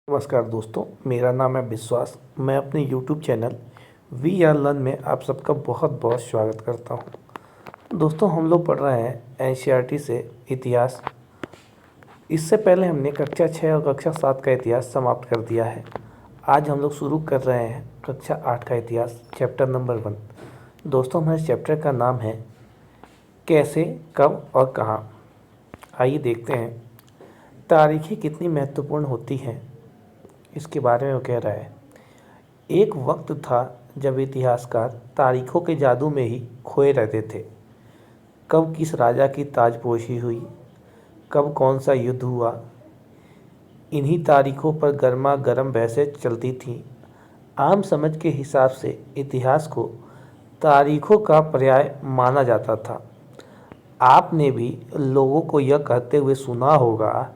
नमस्कार दोस्तों, मेरा नाम है विश्वास। मैं अपने YouTube channel We Are Learn में आप सबका बहुत बहुत स्वागत करता हूं। दोस्तों, हम लोग पढ़ रहे हैं एनसीईआरटी से इतिहास। इससे पहले हमने कक्षा 6 और कक्षा 7 का इतिहास समाप्त कर दिया है। आज हम लोग शुरू कर रहे हैं कक्षा 8 का इतिहास, चैप्टर नंबर 1। दोस्तों, हमारे चैप्टर का नाम है कैसे, कब और कहाँ। आइए देखते हैं तारीखें कितनी महत्वपूर्ण होती हैं, इसके बारे में वो कह रहा है। एक वक्त था जब इतिहासकार तारीखों के जादू में ही खोए रहते थे। कब किस राजा की ताजपोशी हुई, कब कौन सा युद्ध हुआ, इन्हीं तारीखों पर गर्मा गर्म बहसें चलती थीं। आम समझ के हिसाब से इतिहास को तारीखों का पर्याय माना जाता था। आपने भी लोगों को यह कहते हुए सुना होगा,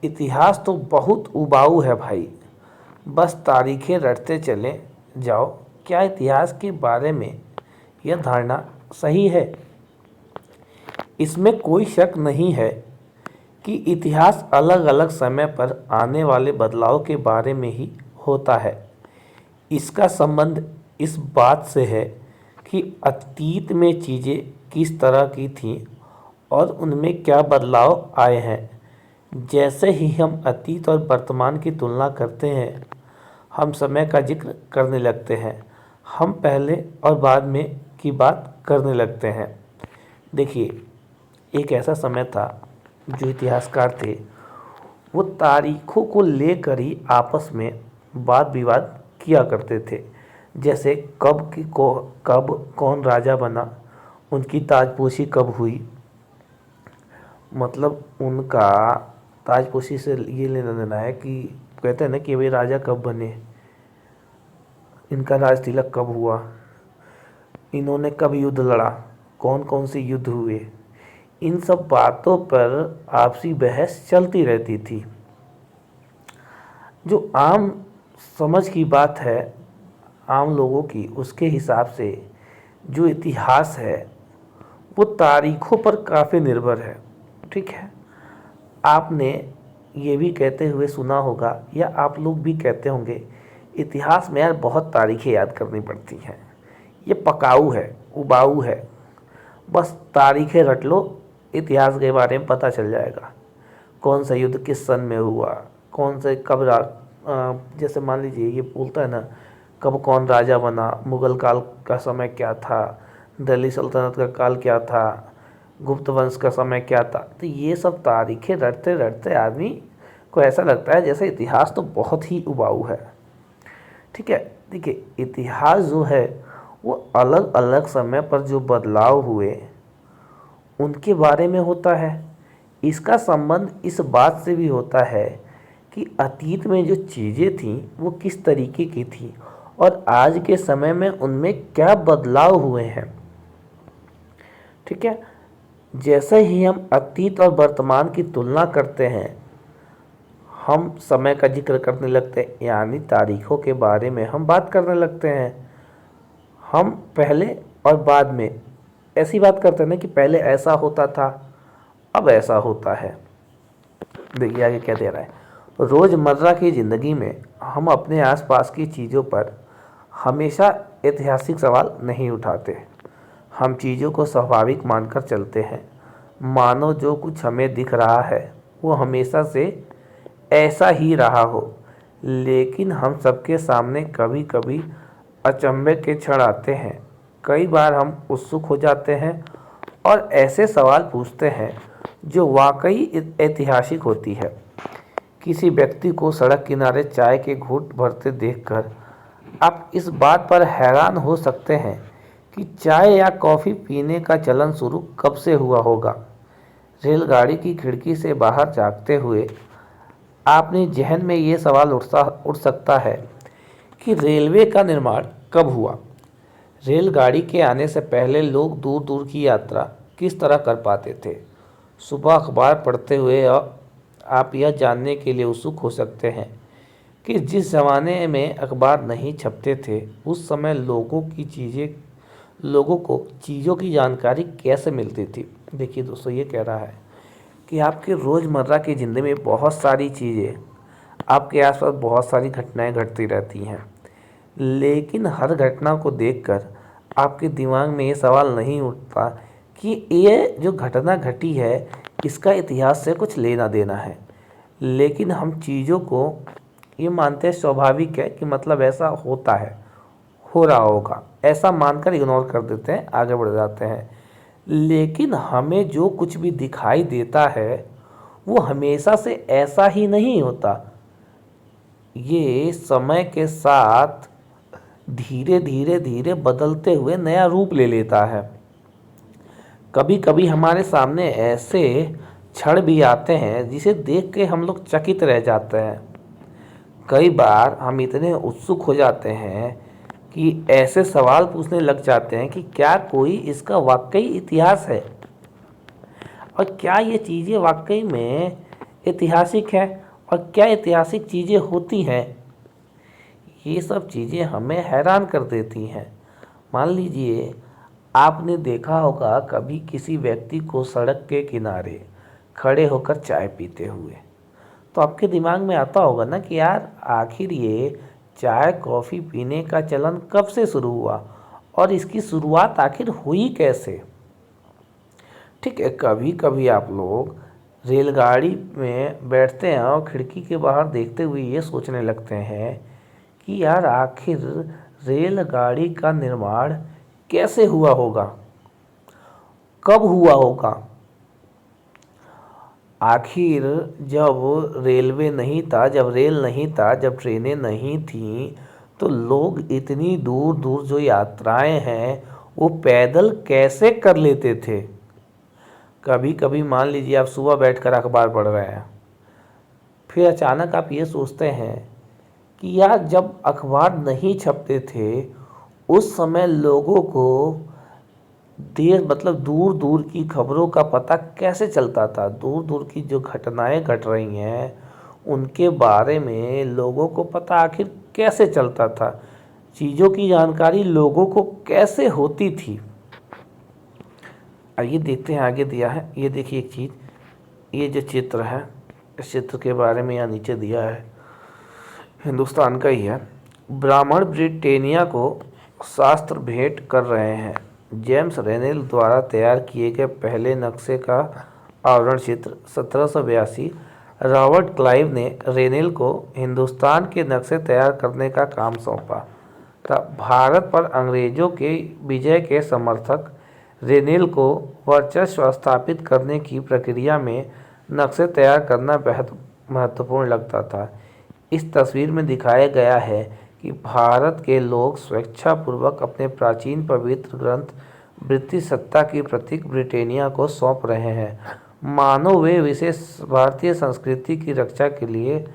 इतिहास तो बहुत उबाऊ है भाई, बस तारीखें रटते चले जाओ। क्या इतिहास के बारे में यह धारणा सही है? इसमें कोई शक नहीं है कि इतिहास अलग अलग समय पर आने वाले बदलाव के बारे में ही होता है। इसका संबंध इस बात से है कि अतीत में चीज़ें किस तरह की थीं और उनमें क्या बदलाव आए हैं। जैसे ही हम अतीत और वर्तमान की तुलना करते हैं, हम समय का जिक्र करने लगते हैं। हम पहले और बाद में की बात करने लगते हैं। देखिए, एक ऐसा समय था जो इतिहासकार थे, वो तारीखों को लेकर ही आपस में वाद विवाद किया करते थे। जैसे कब कौन राजा बना, उनकी ताजपोशी कब हुई, मतलब उनका ताजपोशी से ये लेना देना है कि कहते हैं ना कि भाई राजा कब बने, इनका राज तिलक कब हुआ, इन्होंने कब युद्ध लड़ा, कौन कौन से युद्ध हुए। इन सब बातों पर आपसी बहस चलती रहती थी। जो आम समझ की बात है आम लोगों की, उसके हिसाब से जो इतिहास है वो तारीखों पर काफ़ी निर्भर है। ठीक है, आपने ये भी कहते हुए सुना होगा या आप लोग भी कहते होंगे, इतिहास में यार बहुत तारीखें याद करनी पड़ती हैं, ये पकाऊ है, उबाऊ है, बस तारीखें रट लो, इतिहास के बारे में पता चल जाएगा। कौन सा युद्ध किस सन में हुआ, कौन से कब जैसे मान लीजिए ये बोलता है ना, कब कौन राजा बना, मुग़ल काल का समय क्या था, दिल्ली सल्तनत का काल क्या था, गुप्त वंश का समय क्या था। तो ये सब तारीखें रटते रटते आदमी को ऐसा लगता है जैसे इतिहास तो बहुत ही उबाऊ है। ठीक है, देखिए, इतिहास जो है वो अलग अलग समय पर जो बदलाव हुए उनके बारे में होता है। इसका संबंध इस बात से भी होता है कि अतीत में जो चीज़ें थीं वो किस तरीके की थी और आज के समय में उनमें क्या बदलाव हुए हैं। ठीक है, जैसे ही हम अतीत और वर्तमान की तुलना करते हैं, हम समय का जिक्र करने लगते हैं, यानी तारीखों के बारे में हम बात करने लगते हैं। हम पहले और बाद में ऐसी बात करते हैं ना कि पहले ऐसा होता था, अब ऐसा होता है। देखिए आगे क्या दे रहा है। रोज़मर्रा की ज़िंदगी में हम अपने आसपास की चीज़ों पर हमेशा ऐतिहासिक सवाल नहीं उठाते। हम चीज़ों को स्वाभाविक मानकर चलते हैं, मानो जो कुछ हमें दिख रहा है वो हमेशा से ऐसा ही रहा हो। लेकिन हम सबके सामने कभी कभी अचंभे के क्षण आते हैं। कई बार हम उत्सुक हो जाते हैं और ऐसे सवाल पूछते हैं जो वाकई ऐतिहासिक होती है। किसी व्यक्ति को सड़क किनारे चाय के घूंट भरते देखकर आप इस बात पर हैरान हो सकते हैं कि चाय या कॉफ़ी पीने का चलन शुरू कब से हुआ होगा। रेलगाड़ी की खिड़की से बाहर झांकते हुए आपने जहन में ये सवाल उठ सकता है कि रेलवे का निर्माण कब हुआ। रेलगाड़ी के आने से पहले लोग दूर दूर की यात्रा किस तरह कर पाते थे। सुबह अखबार पढ़ते हुए आप यह जानने के लिए उत्सुक हो सकते हैं कि जिस ज़माने में अखबार नहीं छपते थे, उस समय लोगों को चीज़ों की जानकारी कैसे मिलती थी। देखिए दोस्तों, ये कह रहा है कि आपके रोज़मर्रा की ज़िंदगी में बहुत सारी चीज़ें आपके आसपास बहुत सारी घटनाएं घटती रहती हैं, लेकिन हर घटना को देखकर आपके दिमाग में ये सवाल नहीं उठता कि ये जो घटना घटी है इसका इतिहास से कुछ लेना देना है। लेकिन हम चीज़ों को ये मानते हैं स्वाभाविक है कि मतलब ऐसा होता है, हो रहा होगा, ऐसा मानकर इग्नोर कर देते हैं, आगे बढ़ जाते हैं। लेकिन हमें जो कुछ भी दिखाई देता है वो हमेशा से ऐसा ही नहीं होता। ये समय के साथ धीरे धीरे धीरे बदलते हुए नया रूप ले लेता है। कभी कभी हमारे सामने ऐसे क्षण भी आते हैं जिसे देख के हम लोग चकित रह जाते हैं। कई बार हम इतने उत्सुक हो जाते हैं कि ऐसे सवाल पूछने लग जाते हैं कि क्या कोई इसका वाकई इतिहास है, और क्या ये चीज़ें वाकई में ऐतिहासिक हैं, और क्या ऐतिहासिक चीज़ें होती हैं। ये सब चीज़ें हमें हैरान कर देती हैं। मान लीजिए आपने देखा होगा कभी किसी व्यक्ति को सड़क के किनारे खड़े होकर चाय पीते हुए, तो आपके दिमाग में आता होगा ना कि यार आखिर ये चाय कॉफ़ी पीने का चलन कब से शुरू हुआ और इसकी शुरुआत आखिर हुई कैसे। ठीक है, कभी कभी आप लोग रेलगाड़ी में बैठते हैं और खिड़की के बाहर देखते हुए ये सोचने लगते हैं कि यार आखिर रेलगाड़ी का निर्माण कैसे हुआ होगा, कब हुआ होगा। आखिर जब रेलवे नहीं था, जब रेल नहीं था, जब ट्रेनें नहीं थीं, तो लोग इतनी दूर दूर जो यात्राएं हैं वो पैदल कैसे कर लेते थे। कभी कभी मान लीजिए आप सुबह बैठकर अखबार पढ़ रहे हैं, फिर अचानक आप ये सोचते हैं कि यार जब अखबार नहीं छपते थे उस समय लोगों को देर मतलब दूर दूर की खबरों का पता कैसे चलता था। दूर दूर की जो घटनाएं घट रही हैं उनके बारे में लोगों को पता आखिर कैसे चलता था, चीज़ों की जानकारी लोगों को कैसे होती थी। आइए देखते हैं, आगे दिया है, ये देखिए एक चीज़, ये जो चित्र है इस चित्र के बारे में यहाँ नीचे दिया है, हिंदुस्तान का ही है। ब्राह्मण ब्रिटेनिया को शास्त्र भेंट कर रहे हैं। जेम्स रेनेल द्वारा तैयार किए गए पहले नक्शे का आवरण चित्र 1782 रॉबर्ट क्लाइव ने रेनेल को हिंदुस्तान के नक्शे तैयार करने का काम सौंपा था। भारत पर अंग्रेजों के विजय के समर्थक रेनेल को वर्चस्व स्थापित करने की प्रक्रिया में नक्शे तैयार करना बेहद महत्वपूर्ण लगता था। इस तस्वीर में दिखाया गया है कि भारत के लोग स्वेच्छापूर्वक अपने प्राचीन पवित्र ग्रंथ ब्रिटिश सत्ता की प्रतीक ब्रिटेनिया को सौंप रहे हैं, मानो वे विशेष भारतीय संस्कृति की रक्षा के लिए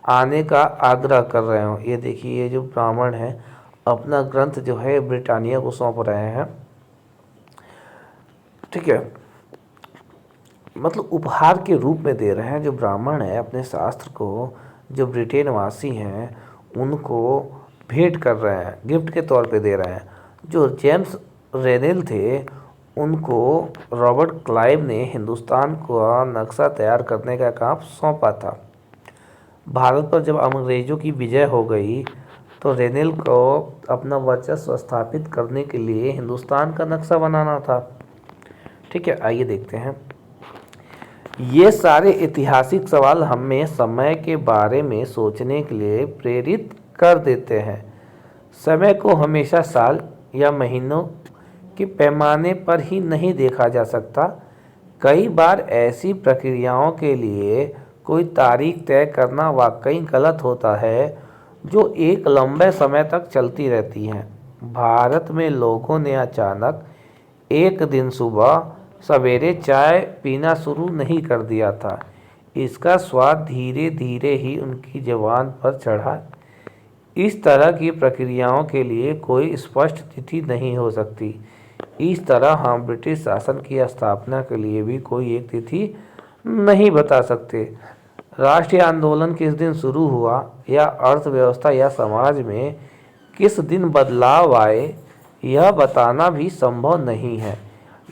आने का आग्रह कर रहे हों। ये देखिए, ये जो ब्राह्मण हैं अपना ग्रंथ जो है ब्रिटानिया को सौंप रहे हैं। ठीक है, मतलब उपहार के रूप में दे रहे हैं। जो ब्राह्मण है अपने शास्त्र को जो ब्रिटेन वासी हैं उनको भेंट कर रहे हैं, गिफ्ट के तौर पे दे रहे हैं। जो जेम्स रेनेल थे उनको रॉबर्ट क्लाइव ने हिंदुस्तान का नक्शा तैयार करने का काम सौंपा था। भारत पर जब अंग्रेज़ों की विजय हो गई तो रेनेल को अपना वर्चस्व स्थापित करने के लिए हिंदुस्तान का नक्शा बनाना था। ठीक है, आइए देखते हैं। ये सारे ऐतिहासिक सवाल हमें समय के बारे में सोचने के लिए प्रेरित कर देते हैं। समय को हमेशा साल या महीनों के पैमाने पर ही नहीं देखा जा सकता। कई बार ऐसी प्रक्रियाओं के लिए कोई तारीख तय करना वाकई गलत होता है जो एक लंबे समय तक चलती रहती हैं। भारत में लोगों ने अचानक एक दिन सुबह सवेरे चाय पीना शुरू नहीं कर दिया था। इसका स्वाद धीरे धीरे ही उनकी ज़ुबान पर चढ़ा। इस तरह की प्रक्रियाओं के लिए कोई स्पष्ट तिथि नहीं हो सकती। इस तरह हम ब्रिटिश शासन की स्थापना के लिए भी कोई एक तिथि नहीं बता सकते। राष्ट्रीय आंदोलन किस दिन शुरू हुआ या अर्थव्यवस्था या समाज में किस दिन बदलाव आए यह बताना भी संभव नहीं है।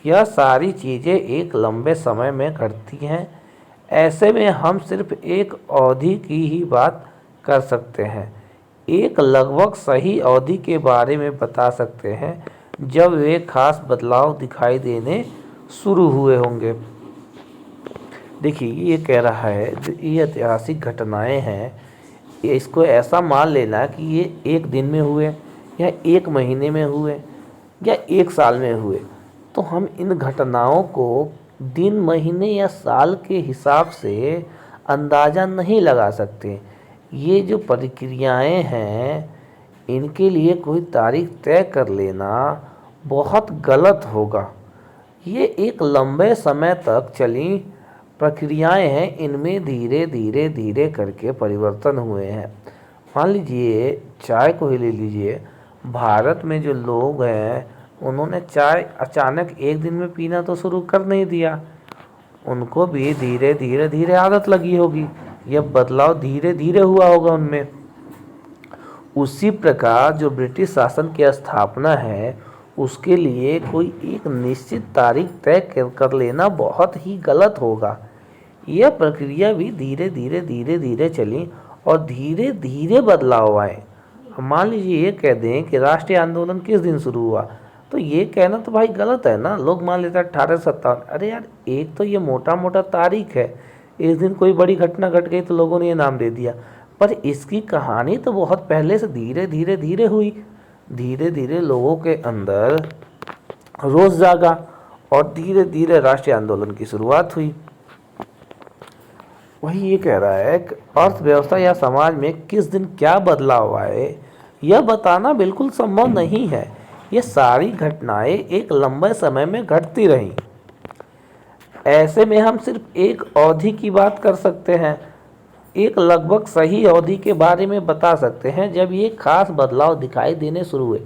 यह सारी चीज़ें एक लंबे समय में घटती हैं। ऐसे में हम सिर्फ एक अवधि की ही बात कर सकते हैं। एक लगभग सही अवधि के बारे में बता सकते हैं जब वे खास बदलाव दिखाई देने शुरू हुए होंगे। देखिए ये कह रहा है जो ये ऐतिहासिक घटनाएं हैं, इसको ऐसा मान लेना कि ये एक दिन में हुए या एक महीने में हुए या एक साल में हुए, तो हम इन घटनाओं को दिन, महीने या साल के हिसाब से अंदाज़ा नहीं लगा सकते। ये जो प्रक्रियाएं हैं, इनके लिए कोई तारीख तय कर लेना बहुत गलत होगा। ये एक लंबे समय तक चली प्रक्रियाएं हैं, इनमें धीरे धीरे धीरे करके परिवर्तन हुए हैं। मान लीजिए चाय को ही ले लीजिए, भारत में जो लोग हैं उन्होंने चाय अचानक एक दिन में पीना तो शुरू कर नहीं दिया, उनको भी धीरे धीरे धीरे आदत लगी होगी, यह बदलाव धीरे धीरे हुआ होगा उनमें। उसी प्रकार जो ब्रिटिश शासन की स्थापना है, उसके लिए कोई एक निश्चित तारीख तय कर लेना बहुत ही गलत होगा। यह प्रक्रिया भी धीरे धीरे धीरे धीरे चली और धीरे धीरे बदलाव आए। मान लीजिए ये कह दें कि राष्ट्रीय आंदोलन किस दिन शुरू हुआ, तो ये कहना तो भाई गलत है ना। लोग मान लेते हैं 1857। अरे यार, एक तो ये मोटा मोटा तारीख है, इस दिन कोई बड़ी घटना घट गई तो लोगों ने ये नाम दे दिया, पर इसकी कहानी तो बहुत पहले से धीरे धीरे धीरे हुई। धीरे धीरे लोगों के अंदर रोष जागा और धीरे धीरे राष्ट्रीय आंदोलन की शुरुआत हुई। वही ये कह रहा है कि अर्थव्यवस्था या समाज में किस दिन क्या बदलाव आए, यह बताना बिल्कुल संभव नहीं है। ये सारी घटनाएं एक लंबे समय में घटती रहीं। ऐसे में हम सिर्फ एक अवधि की बात कर सकते हैं, एक लगभग सही अवधि के बारे में बता सकते हैं जब ये खास बदलाव दिखाई देने शुरू हुए।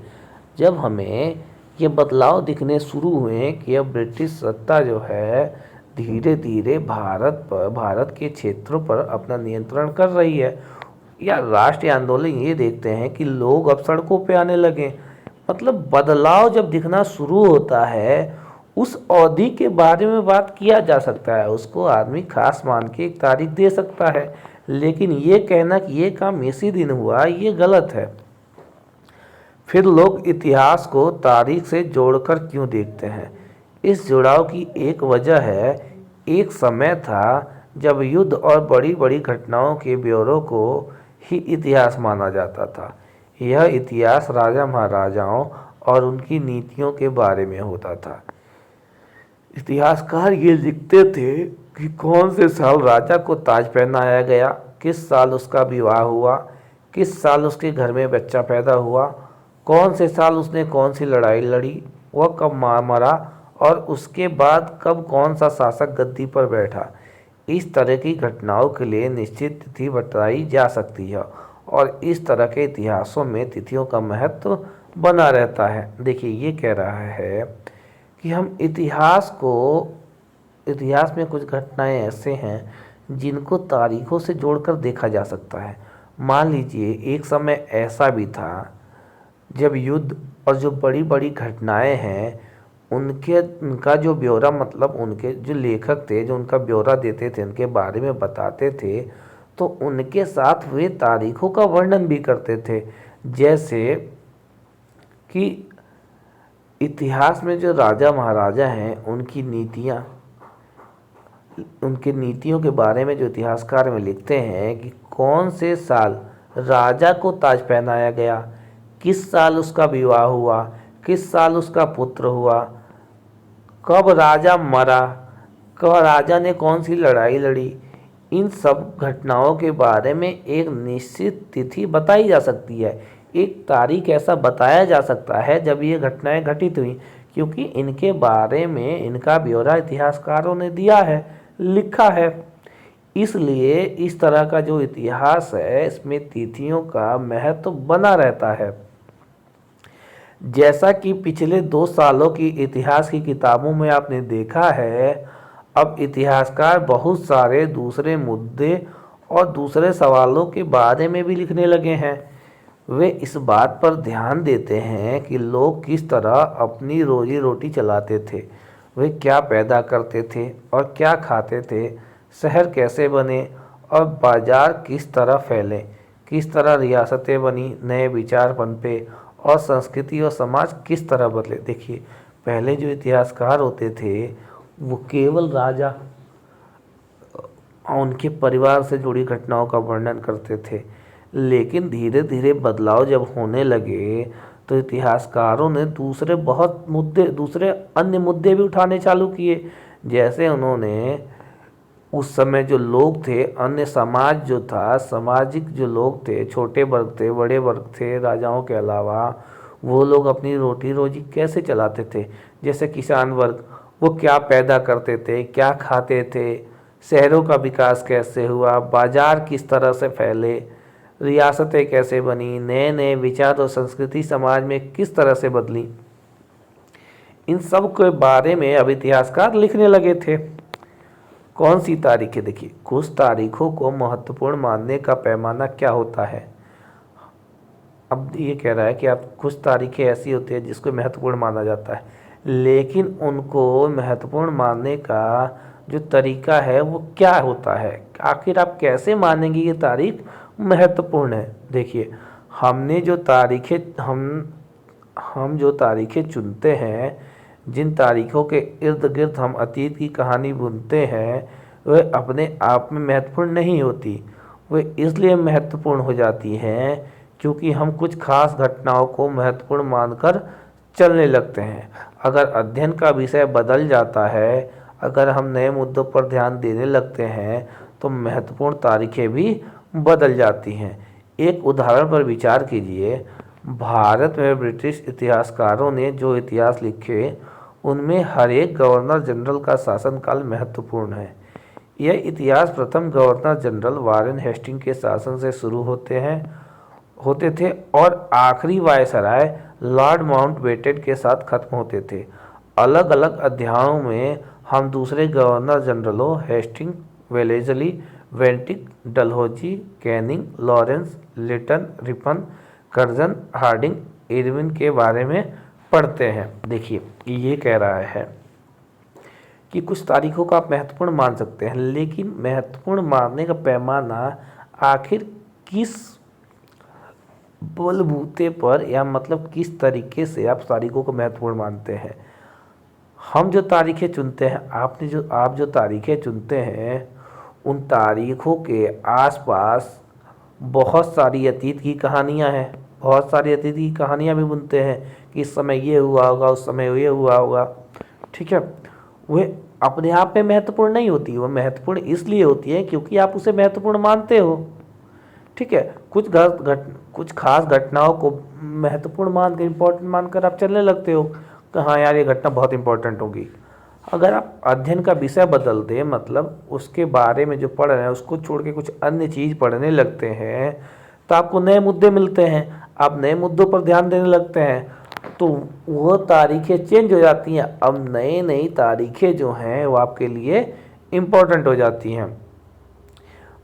जब हमें ये बदलाव दिखने शुरू हुए कि अब ब्रिटिश सत्ता जो है धीरे धीरे भारत के क्षेत्रों पर अपना नियंत्रण कर रही है, या राष्ट्रीय आंदोलन ये देखते हैं कि लोग अब सड़कों पे आने लगे, मतलब बदलाव जब दिखना शुरू होता है, उस अवधि के बारे में बात किया जा सकता है। उसको आदमी खास मान के एक तारीख दे सकता है, लेकिन ये कहना कि ये काम इसी दिन हुआ, ये गलत है। फिर लोग इतिहास को तारीख से जोड़कर क्यों देखते हैं? इस जुड़ाव की एक वजह है, एक समय था जब युद्ध और बड़ी बड़ी घटनाओं के ब्यौरों को ही इतिहास माना जाता था। यह इतिहास राजा महाराजाओं और उनकी नीतियों के बारे में होता था। इतिहासकार ये लिखते थे कि कौन से साल राजा को ताज पहनाया गया, किस साल उसका विवाह हुआ, किस साल उसके घर में बच्चा पैदा हुआ, कौन से साल उसने कौन सी लड़ाई लड़ी, वह कब मरा और उसके बाद कब कौन सा शासक गद्दी पर बैठा। इस तरह की घटनाओं के लिए निश्चित तिथि बताई जा सकती है और इस तरह के इतिहासों में तिथियों का महत्व बना रहता है। देखिए ये कह रहा है कि हम इतिहास में कुछ घटनाएं ऐसे हैं जिनको तारीखों से जोड़कर देखा जा सकता है। मान लीजिए एक समय ऐसा भी था जब युद्ध और जो बड़ी बड़ी घटनाएं हैं उनका जो ब्यौरा, मतलब उनके जो लेखक थे जो उनका ब्यौरा देते थे, उनके बारे में बताते थे, तो उनके साथ वे तारीखों का वर्णन भी करते थे। जैसे कि इतिहास में जो राजा महाराजा हैं उनकी नीतियों के बारे में जो इतिहासकार में लिखते हैं कि कौन से साल राजा को ताज पहनाया गया, किस साल उसका विवाह हुआ, किस साल उसका पुत्र हुआ, कब राजा मरा, कब राजा ने कौन सी लड़ाई लड़ी। इन सब घटनाओं के बारे में एक निश्चित तिथि बताई जा सकती है, एक तारीख ऐसा बताया जा सकता है जब ये घटनाएं घटित हुई, क्योंकि इनके बारे में इनका ब्यौरा इतिहासकारों ने दिया है, लिखा है। इसलिए इस तरह का जो इतिहास है इसमें तिथियों का महत्व बना रहता है। जैसा कि पिछले 2 सालों की इतिहास की किताबों में आपने देखा है, अब इतिहासकार बहुत सारे दूसरे मुद्दे और दूसरे सवालों के बारे में भी लिखने लगे हैं। वे इस बात पर ध्यान देते हैं कि लोग किस तरह अपनी रोजी रोटी चलाते थे, वे क्या पैदा करते थे और क्या खाते थे, शहर कैसे बने और बाजार किस तरह फैले, किस तरह रियासतें बनी, नए विचार पनपे और संस्कृति और समाज किस तरह बदले। देखिए, पहले जो इतिहासकार होते थे वो केवल राजा और उनके परिवार से जुड़ी घटनाओं का वर्णन करते थे, लेकिन धीरे धीरे बदलाव जब होने लगे तो इतिहासकारों ने दूसरे अन्य मुद्दे भी उठाने चालू किए। जैसे उन्होंने उस समय जो लोग थे, अन्य समाज जो था, सामाजिक जो लोग थे, छोटे वर्ग थे, बड़े वर्ग थे, राजाओं के अलावा वो लोग अपनी रोटी रोजी कैसे चलाते थे। जैसे किसान वर्ग, वो क्या पैदा करते थे, क्या खाते थे, शहरों का विकास कैसे हुआ, बाजार किस तरह से फैले, रियासतें कैसे बनी, नए नए विचार और संस्कृति समाज में किस तरह से बदली, इन सब के बारे में अब इतिहासकार लिखने लगे थे। कौन सी तारीखें? देखिए, कुछ तारीखों को महत्वपूर्ण मानने का पैमाना क्या होता है। अब ये कह रहा है कि आप कुछ तारीखें ऐसी होती है जिसको महत्वपूर्ण माना जाता है, लेकिन उनको महत्वपूर्ण मानने का जो तरीका है वो क्या होता है, आखिर आप कैसे मानेंगे ये तारीख महत्वपूर्ण है। देखिए, हमने जो तारीखें हम जो तारीखें चुनते हैं, जिन तारीखों के इर्द गिर्द हम अतीत की कहानी बुनते हैं, वह अपने आप में महत्वपूर्ण नहीं होती। वे इसलिए महत्वपूर्ण हो जाती हैं क्योंकि हम कुछ खास घटनाओं को महत्वपूर्ण मानकर चलने लगते हैं। अगर अध्ययन का विषय बदल जाता है, अगर हम नए मुद्दों पर ध्यान देने लगते हैं, तो महत्वपूर्ण तारीखें भी बदल जाती हैं। एक उदाहरण पर विचार कीजिए। भारत में ब्रिटिश इतिहासकारों ने जो इतिहास लिखे, उनमें हर एक गवर्नर जनरल का शासनकाल महत्वपूर्ण है। यह इतिहास प्रथम गवर्नर जनरल वारेन हेस्टिंग के शासन से शुरू होते थे और आखिरी वायसराय लॉर्ड माउंटबेटन के साथ खत्म होते थे। अलग अलग अध्यायों में हम दूसरे गवर्नर जनरलों Hasting, Wellesley, Bentinck, Dalhousie, Canning, Lawrence, Lytton, Ripon, Curzon, Hardinge, Irwin के बारे में पढ़ते हैं। देखिए, ये कह रहा है कि कुछ तारीखों को आप महत्वपूर्ण मान सकते हैं, लेकिन महत्वपूर्ण मानने का पैमाना आखिर किस बलबूते पर, या मतलब किस तरीके से आप तारीखों को महत्वपूर्ण मानते हैं। हम जो तारीखें चुनते हैं, आप जो तारीखें चुनते हैं, उन तारीखों के आसपास बहुत सारी अतीत की कहानियां हैं, बहुत सारी अतीत की कहानियां भी बुनते हैं कि इस समय ये हुआ होगा, उस समय ये हुआ होगा। ठीक है, वह अपने आप में महत्वपूर्ण नहीं होती, वह महत्वपूर्ण इसलिए होती है क्योंकि आप उसे महत्वपूर्ण मानते हो। ठीक है, कुछ खास घटनाओं को महत्वपूर्ण मानकर, इम्पोर्टेंट मानकर आप चलने लगते हो कि हाँ यार, ये घटना बहुत इंपॉर्टेंट होगी। अगर आप अध्ययन का विषय बदल दें, मतलब उसके बारे में जो पढ़ रहे हैं उसको छोड़ के कुछ अन्य चीज़ पढ़ने लगते हैं, तो आपको नए मुद्दे मिलते हैं, आप नए मुद्दों पर ध्यान देने लगते हैं, तो वह तारीखें चेंज हो जाती हैं। अब नई तारीखें जो हैं वो आपके लिए इम्पोर्टेंट हो जाती हैं।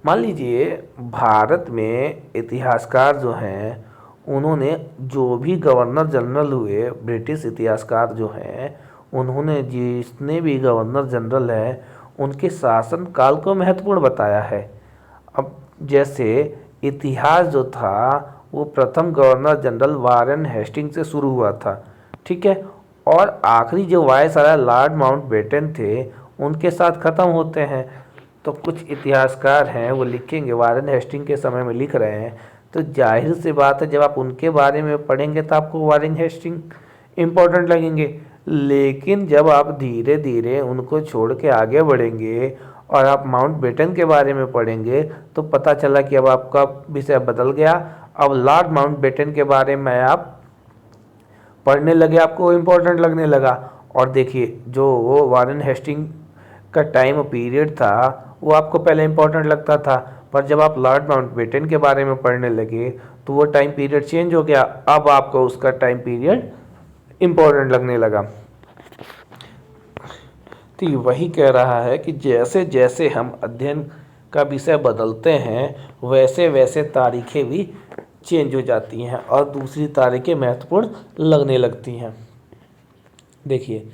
मान लीजिए, भारत में इतिहासकार जो हैं, उन्होंने जो भी गवर्नर जनरल हुए, ब्रिटिश इतिहासकार जो हैं, उन्होंने जितने भी गवर्नर जनरल हैं उनके शासन काल को महत्वपूर्ण बताया है। अब जैसे इतिहास जो था वो प्रथम गवर्नर जनरल वारेन हेस्टिंग से शुरू हुआ था, ठीक है, और आखिरी जो वायसराय लॉर्ड माउंटबेटन थे उनके साथ ख़त्म होते हैं। तो कुछ इतिहासकार हैं वो लिखेंगे, वारेन हेस्टिंग के समय में लिख रहे हैं, तो जाहिर सी बात है जब आप उनके बारे में पढ़ेंगे तो आपको वारेन हेस्टिंग इम्पोर्टेंट लगेंगे। लेकिन जब आप धीरे धीरे उनको छोड़ के आगे बढ़ेंगे और आप माउंटबेटन के बारे में पढ़ेंगे तो पता चला कि अब आपका विषय बदल गया। अब लॉर्ड माउंटबेटन के बारे में आप पढ़ने लगे, आपको इम्पोर्टेंट लगने लगा। और देखिए, जो वो वारेन हेस्टिंग का टाइम पीरियड था वो आपको पहले इम्पोर्टेंट लगता था, पर जब आप लॉर्ड माउंटबेटन के बारे में पढ़ने लगे तो वो टाइम पीरियड चेंज हो गया, अब आपको उसका टाइम पीरियड इम्पोर्टेंट लगने लगा। तो वही कह रहा है कि जैसे जैसे हम अध्ययन का विषय बदलते हैं वैसे वैसे तारीखें भी चेंज हो जाती हैं और दूसरी तारीखें महत्वपूर्ण लगने लगती हैं। देखिए,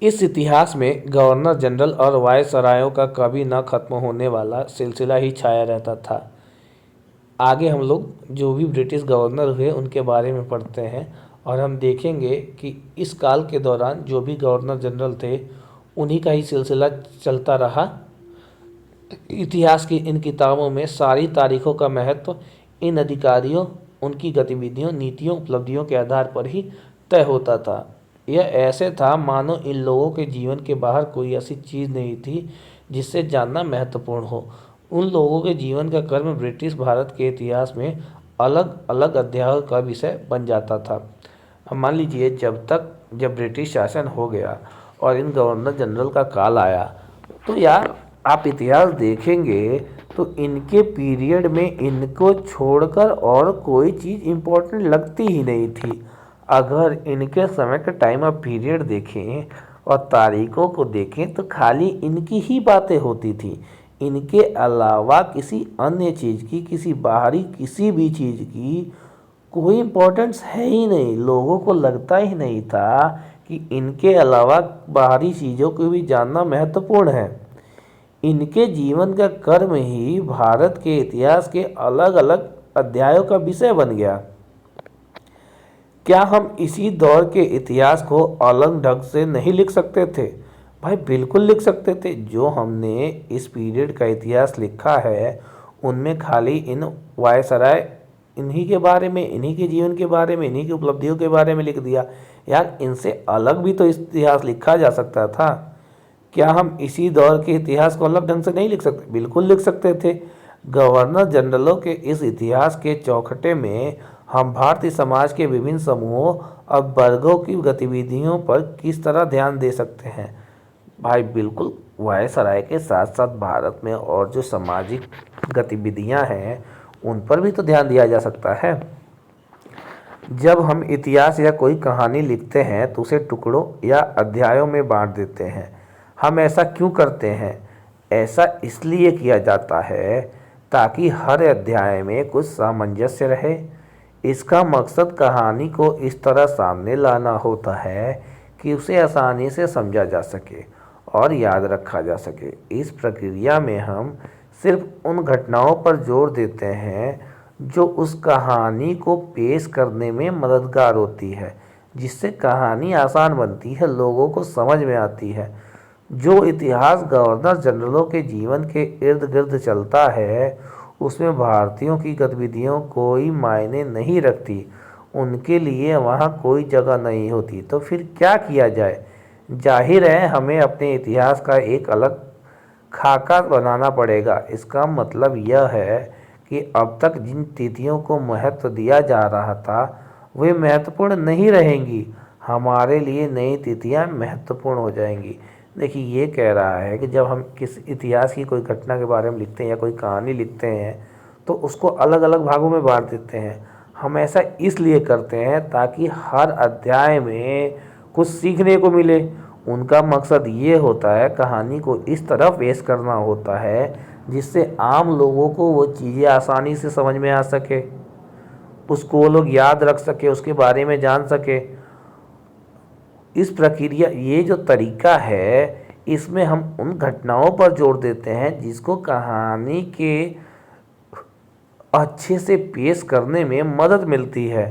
इस इतिहास में गवर्नर जनरल और वायसरायों का कभी न खत्म होने वाला सिलसिला ही छाया रहता था। आगे हम लोग जो भी ब्रिटिश गवर्नर हुए उनके बारे में पढ़ते हैं और हम देखेंगे कि इस काल के दौरान जो भी गवर्नर जनरल थे उन्हीं का ही सिलसिला चलता रहा। इतिहास की इन किताबों में सारी तारीखों का महत्व इन अधिकारियों, उनकी गतिविधियों, नीतियों, उपलब्धियों के आधार पर ही तय होता था। यह ऐसे था मानो इन लोगों के जीवन के बाहर कोई ऐसी चीज़ नहीं थी जिससे जानना महत्वपूर्ण हो। उन लोगों के जीवन का कर्म ब्रिटिश भारत के इतिहास में अलग अलग अध्यायों का विषय बन जाता था। अब मान लीजिए जब ब्रिटिश शासन हो गया और इन गवर्नर जनरल का काल आया, तो यार आप इतिहास देखेंगे तो इनके पीरियड में इनको छोड़कर और कोई चीज़ इम्पोर्टेंट लगती ही नहीं थी। अगर इनके समय का टाइम ऑफ पीरियड देखें और तारीखों को देखें तो खाली इनकी ही बातें होती थी। इनके अलावा किसी अन्य चीज़ की, किसी बाहरी किसी भी चीज़ की कोई इम्पोर्टेंस है ही नहीं। लोगों को लगता ही नहीं था कि इनके अलावा बाहरी चीज़ों को भी जानना महत्वपूर्ण है। इनके जीवन का कर्म ही भारत के इतिहास के अलग अलग अध्यायों का विषय बन गया। क्या हम इसी दौर के इतिहास को अलग ढंग से नहीं लिख सकते थे? भाई बिल्कुल लिख सकते थे। जो हमने इस पीरियड का इतिहास लिखा है उनमें खाली इन वायसराय, इन्हीं के बारे में, इन्हीं के जीवन के बारे में, इन्हीं की उपलब्धियों के बारे में लिख दिया। यार इनसे अलग भी तो इतिहास लिखा जा सकता था। क्या हम इसी दौर के इतिहास को अलग ढंग से नहीं लिख सकते? बिल्कुल लिख सकते थे। गवर्नर जनरलों के इस इतिहास के चौखटे में हम भारतीय समाज के विभिन्न समूहों और वर्गों की गतिविधियों पर किस तरह ध्यान दे सकते हैं? भाई बिल्कुल, वायसराय के साथ साथ भारत में और जो सामाजिक गतिविधियां हैं उन पर भी तो ध्यान दिया जा सकता है। जब हम इतिहास या कोई कहानी लिखते हैं तो उसे टुकड़ों या अध्यायों में बांट देते हैं। हम ऐसा क्यों करते हैं? ऐसा इसलिए किया जाता है ताकि हर अध्याय में कुछ सामंजस्य रहे। इसका मकसद कहानी को इस तरह सामने लाना होता है कि उसे आसानी से समझा जा सके और याद रखा जा सके। इस प्रक्रिया में हम सिर्फ उन घटनाओं पर जोर देते हैं जो उस कहानी को पेश करने में मददगार होती है, जिससे कहानी आसान बनती है, लोगों को समझ में आती है। जो इतिहास गवर्नर जनरलों के जीवन के इर्द गिर्द चलता है उसमें भारतीयों की गतिविधियों कोई मायने नहीं रखती, उनके लिए वहाँ कोई जगह नहीं होती। तो फिर क्या किया जाए? जाहिर है हमें अपने इतिहास का एक अलग खाका बनाना पड़ेगा। इसका मतलब यह है कि अब तक जिन तिथियों को महत्व दिया जा रहा था वे महत्वपूर्ण नहीं रहेंगी। हमारे लिए नई तिथियां महत्वपूर्ण हो जाएंगी। देखिए ये कह रहा है कि जब हम किस इतिहास की कोई घटना के बारे में लिखते हैं या कोई कहानी लिखते हैं तो उसको अलग अलग भागों में बांट देते हैं। हम ऐसा इसलिए करते हैं ताकि हर अध्याय में कुछ सीखने को मिले। उनका मकसद ये होता है कहानी को इस तरह पेश करना होता है जिससे आम लोगों को वो चीज़ें आसानी से समझ में आ सके, उसको वो लोग याद रख सके, उसके बारे में जान सके। इस प्रक्रिया, ये जो तरीका है, इसमें हम उन घटनाओं पर जोर देते हैं जिसको कहानी के अच्छे से पेश करने में मदद मिलती है।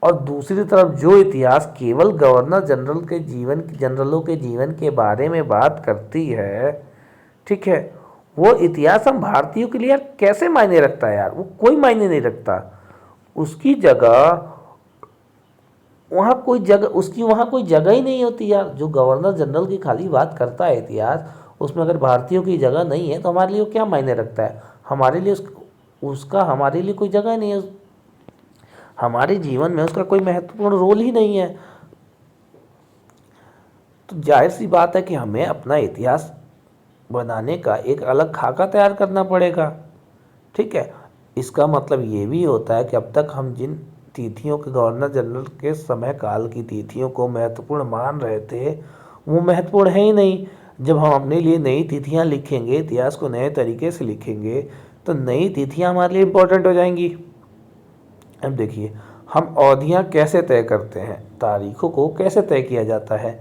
और दूसरी तरफ जो इतिहास केवल गवर्नर जनरलों के जीवन के बारे में बात करती है, ठीक है, वो इतिहास हम भारतीयों के लिए यार कैसे मायने रखता है? यार वो कोई मायने नहीं रखता। उसकी जगह वहाँ कोई जगह ही नहीं होती यार। जो गवर्नर जनरल की खाली बात करता है इतिहास, उसमें अगर भारतीयों की जगह नहीं है तो हमारे लिए वो क्या मायने रखता है? हमारे लिए उसका हमारे लिए कोई जगह नहीं है। हमारे जीवन में उसका कोई महत्वपूर्ण रोल ही नहीं है। तो जाहिर सी बात है कि हमें अपना इतिहास बनाने का एक अलग खाका तैयार करना पड़ेगा। ठीक है, इसका मतलब ये भी होता है कि अब तक हम जिन तिथियों के, गवर्नर जनरल के समय काल की तिथियों को महत्वपूर्ण मान रहे थे वो महत्वपूर्ण है ही नहीं। जब हम अपने लिए नई तिथियां लिखेंगे, इतिहास को नए तरीके से लिखेंगे, तो नई तिथियां हमारे लिए इम्पोर्टेंट हो जाएंगी। अब देखिए हम अवधियाँ कैसे तय करते हैं, तारीखों को कैसे तय किया जाता है।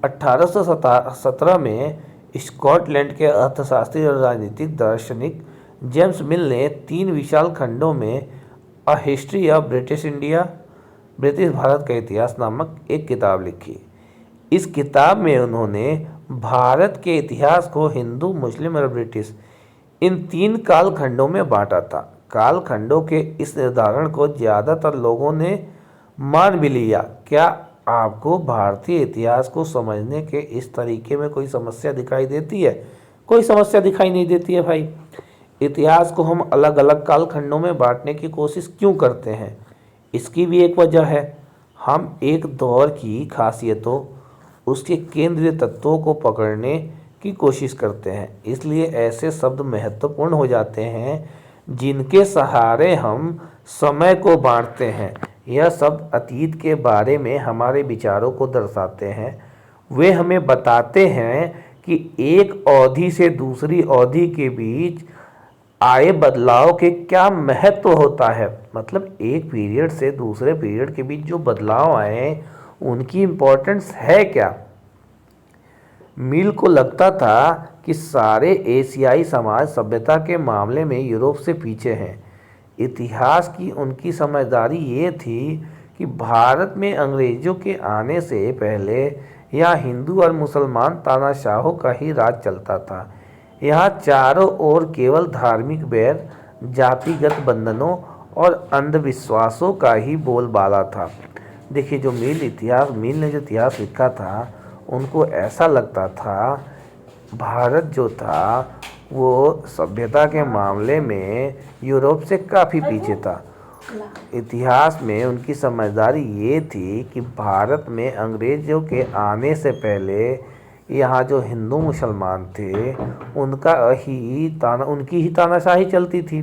1817 में स्कॉटलैंड के अर्थशास्त्री और राजनीतिक दार्शनिक जेम्स मिल ने 3 विशाल खंडों में a history of British India, British Bharat का इतिहास नामक एक किताब लिखी। इस किताब में उन्होंने भारत के इतिहास को हिंदू, मुस्लिम और ब्रिटिश इन 3 कालखंडों में बांटा था। कालखंडों के इस निर्धारण को ज़्यादातर लोगों ने मान भी लिया। क्या आपको भारतीय इतिहास को समझने के इस तरीके में कोई समस्या दिखाई देती है? कोई समस्या दिखाई नहीं देती है भाई। इतिहास को हम अलग अलग कालखंडों में बांटने की कोशिश क्यों करते हैं? इसकी भी एक वजह है। हम एक दौर की खासियतों, उसके केंद्रीय तत्वों को पकड़ने की कोशिश करते हैं। इसलिए ऐसे शब्द महत्वपूर्ण हो जाते हैं जिनके सहारे हम समय को बांटते हैं। यह शब्द अतीत के बारे में हमारे विचारों को दर्शाते हैं। वे हमें बताते हैं कि एक अवधि से दूसरी अवधि के बीच आए बदलाव के क्या महत्व होता है। मतलब एक पीरियड से दूसरे पीरियड के बीच जो बदलाव आए उनकी इम्पोर्टेंस है क्या। मिल को लगता था कि सारे एशियाई समाज सभ्यता के मामले में यूरोप से पीछे हैं। इतिहास की उनकी समझदारी ये थी कि भारत में अंग्रेजों के आने से पहले यहाँ हिंदू और मुसलमान तानाशाहों का ही राज चलता था। यहाँ चारों ओर केवल धार्मिक बैर, जातिगत बंधनों और अंधविश्वासों का ही बोलबाला था। देखिए जो मिल ने जो इतिहास लिखा था, उनको ऐसा लगता था भारत जो था वो सभ्यता के मामले में यूरोप से काफ़ी पीछे था। इतिहास में उनकी समझदारी ये थी कि भारत में अंग्रेज़ों के आने से पहले यहाँ जो हिंदू मुसलमान थे उनकी ही तानाशाही चलती थी।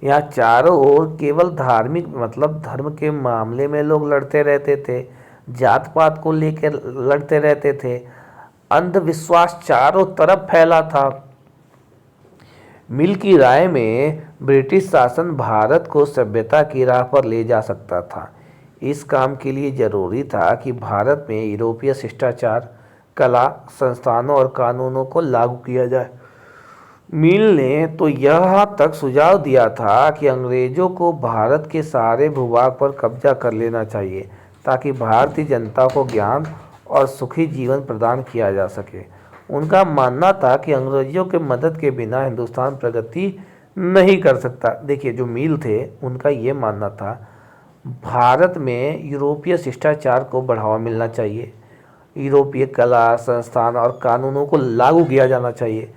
यहाँ चारों ओर केवल धार्मिक मतलब धर्म के मामले में लोग लड़ते रहते थे, जात पात को लेकर लड़ते रहते थे, अंधविश्वास चारों तरफ फैला था। मिल की राय में ब्रिटिश शासन भारत को सभ्यता की राह पर ले जा सकता था। इस काम के लिए जरूरी था कि भारत में यूरोपीय शिष्टाचार, कला, संस्थानों और कानूनों को लागू किया जाए। मिल ने तो यह तक सुझाव दिया था कि अंग्रेजों को भारत के सारे भूभाग पर कब्जा कर लेना चाहिए ताकि भारतीय जनता को ज्ञान और सुखी जीवन प्रदान किया जा सके। उनका मानना था कि अंग्रेजों के मदद के बिना हिंदुस्तान प्रगति नहीं कर सकता। देखिए जो मिल थे उनका ये मानना था भारत में यूरोपीय शिष्टाचार को बढ़ावा मिलना चाहिए, यूरोपीय कला, संस्थान और कानूनों को लागू किया जाना चाहिए।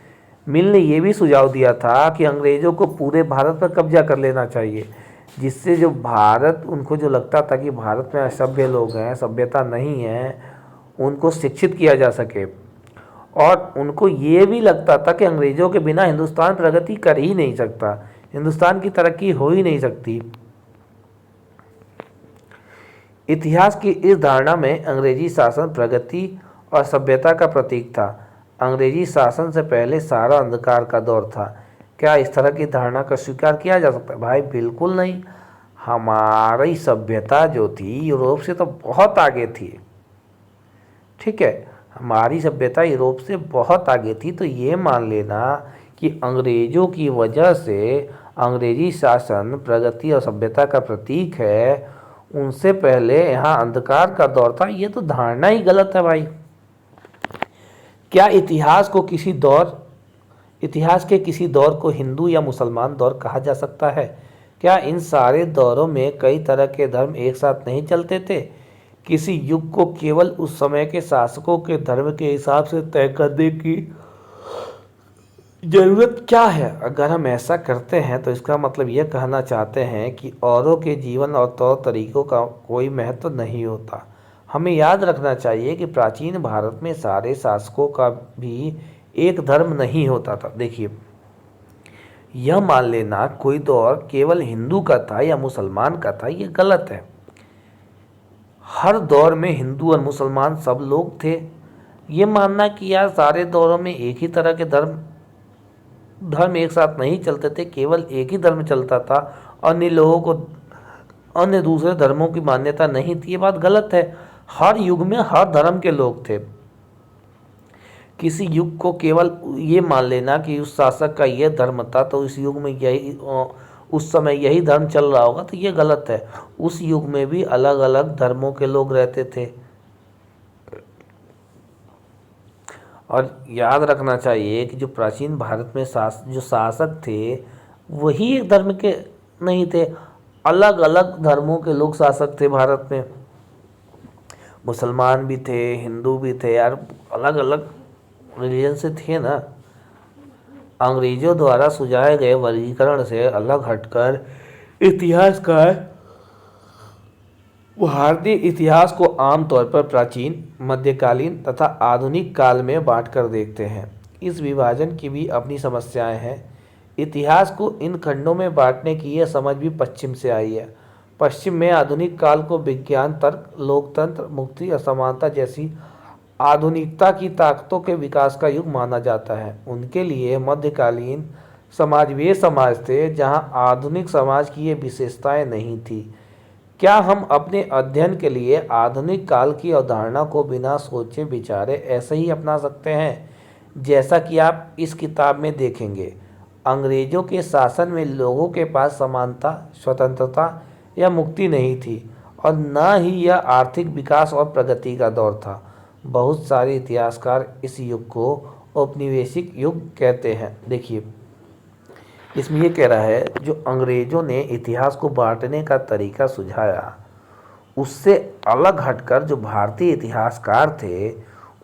मिल ने यह भी सुझाव दिया था कि अंग्रेजों को पूरे भारत पर कब्जा कर लेना चाहिए, जिससे जो भारत उनको जो लगता था कि भारत में असभ्य लोग हैं, सभ्यता नहीं है, उनको शिक्षित किया जा सके। और उनको ये भी लगता था कि अंग्रेज़ों के बिना हिंदुस्तान प्रगति कर ही नहीं सकता, हिंदुस्तान की तरक्की हो ही नहीं सकती। इतिहास की इस धारणा में अंग्रेजी शासन प्रगति और सभ्यता का प्रतीक था। अंग्रेजी शासन से पहले सारा अंधकार का दौर था। क्या इस तरह की धारणा का स्वीकार किया जा सकता है? भाई बिल्कुल नहीं। हमारी सभ्यता जो थी यूरोप से तो बहुत आगे थी। ठीक है, हमारी सभ्यता यूरोप से बहुत आगे थी। तो ये मान लेना कि अंग्रेज़ों की वजह से अंग्रेजी शासन प्रगति और सभ्यता का प्रतीक है, उनसे पहले यहाँ अंधकार का दौर था, ये तो धारणा ही गलत है भाई। क्या इतिहास के किसी दौर को हिंदू या मुसलमान दौर कहा जा सकता है? क्या इन सारे दौरों में कई तरह के धर्म एक साथ नहीं चलते थे? किसी युग को केवल उस समय के शासकों के धर्म के हिसाब से तय करने की जरूरत क्या है? अगर हम ऐसा करते हैं तो इसका मतलब यह कहना चाहते हैं कि औरों के जीवन और तौर तरीकों का कोई महत्व नहीं होता। हमें याद रखना चाहिए कि प्राचीन भारत में सारे शासकों का भी एक धर्म नहीं होता था। देखिए, यह मान लेना कोई दौर केवल हिंदू का था या मुसलमान का था, यह गलत है। हर दौर में हिंदू और मुसलमान सब लोग थे। ये मानना कि यार सारे दौरों में एक ही तरह के धर्म एक साथ नहीं चलते थे, केवल एक ही धर्म चलता था, अन्य लोगों को अन्य दूसरे धर्मों की मान्यता नहीं थी, ये बात गलत है। हर युग में हर धर्म के लोग थे। किसी युग को केवल ये मान लेना कि उस शासक का यह धर्म था तो इस युग में यही उस समय यही धर्म चल रहा होगा, तो ये गलत है। उस युग में भी अलग अलग धर्मों के लोग रहते थे। और याद रखना चाहिए कि जो प्राचीन भारत में जो शासक थे वही एक धर्म के नहीं थे, अलग अलग धर्मों के लोग शासक थे भारत में। मुसलमान भी थे, हिंदू भी थे यार, अलग अलग रिलीजन से थे ना। अंग्रेजों द्वारा सुझाए गए वर्गीकरण से अलग हटकर इतिहासकार भारतीय इतिहास को आमतौर पर प्राचीन, मध्यकालीन तथा आधुनिक काल में बांटकर देखते हैं। इस विभाजन की भी अपनी समस्याएं हैं। इतिहास को इन खंडों में बांटने की यह समझ भी पश्चिम से आई है। पश्चिम में आधुनिक काल को विज्ञान, तर्क, लोकतंत्र, मुक्ति, असमानता जैसी आधुनिकता की ताकतों के विकास का युग माना जाता है। उनके लिए मध्यकालीन समाज वे समाज थे जहां आधुनिक समाज की ये विशेषताएं नहीं थी। क्या हम अपने अध्ययन के लिए आधुनिक काल की अवधारणा को बिना सोचे विचारे ऐसे ही अपना सकते हैं? जैसा कि आप इस किताब में देखेंगे, अंग्रेजों के शासन में लोगों के पास समानता, स्वतंत्रता या मुक्ति नहीं थी और न ही यह आर्थिक विकास और प्रगति का दौर था। बहुत सारे इतिहासकार इस युग को औपनिवेशिक युग कहते हैं। देखिए, इसमें ये कह रहा है जो अंग्रेजों ने इतिहास को बांटने का तरीका सुझाया, उससे अलग हटकर जो भारतीय इतिहासकार थे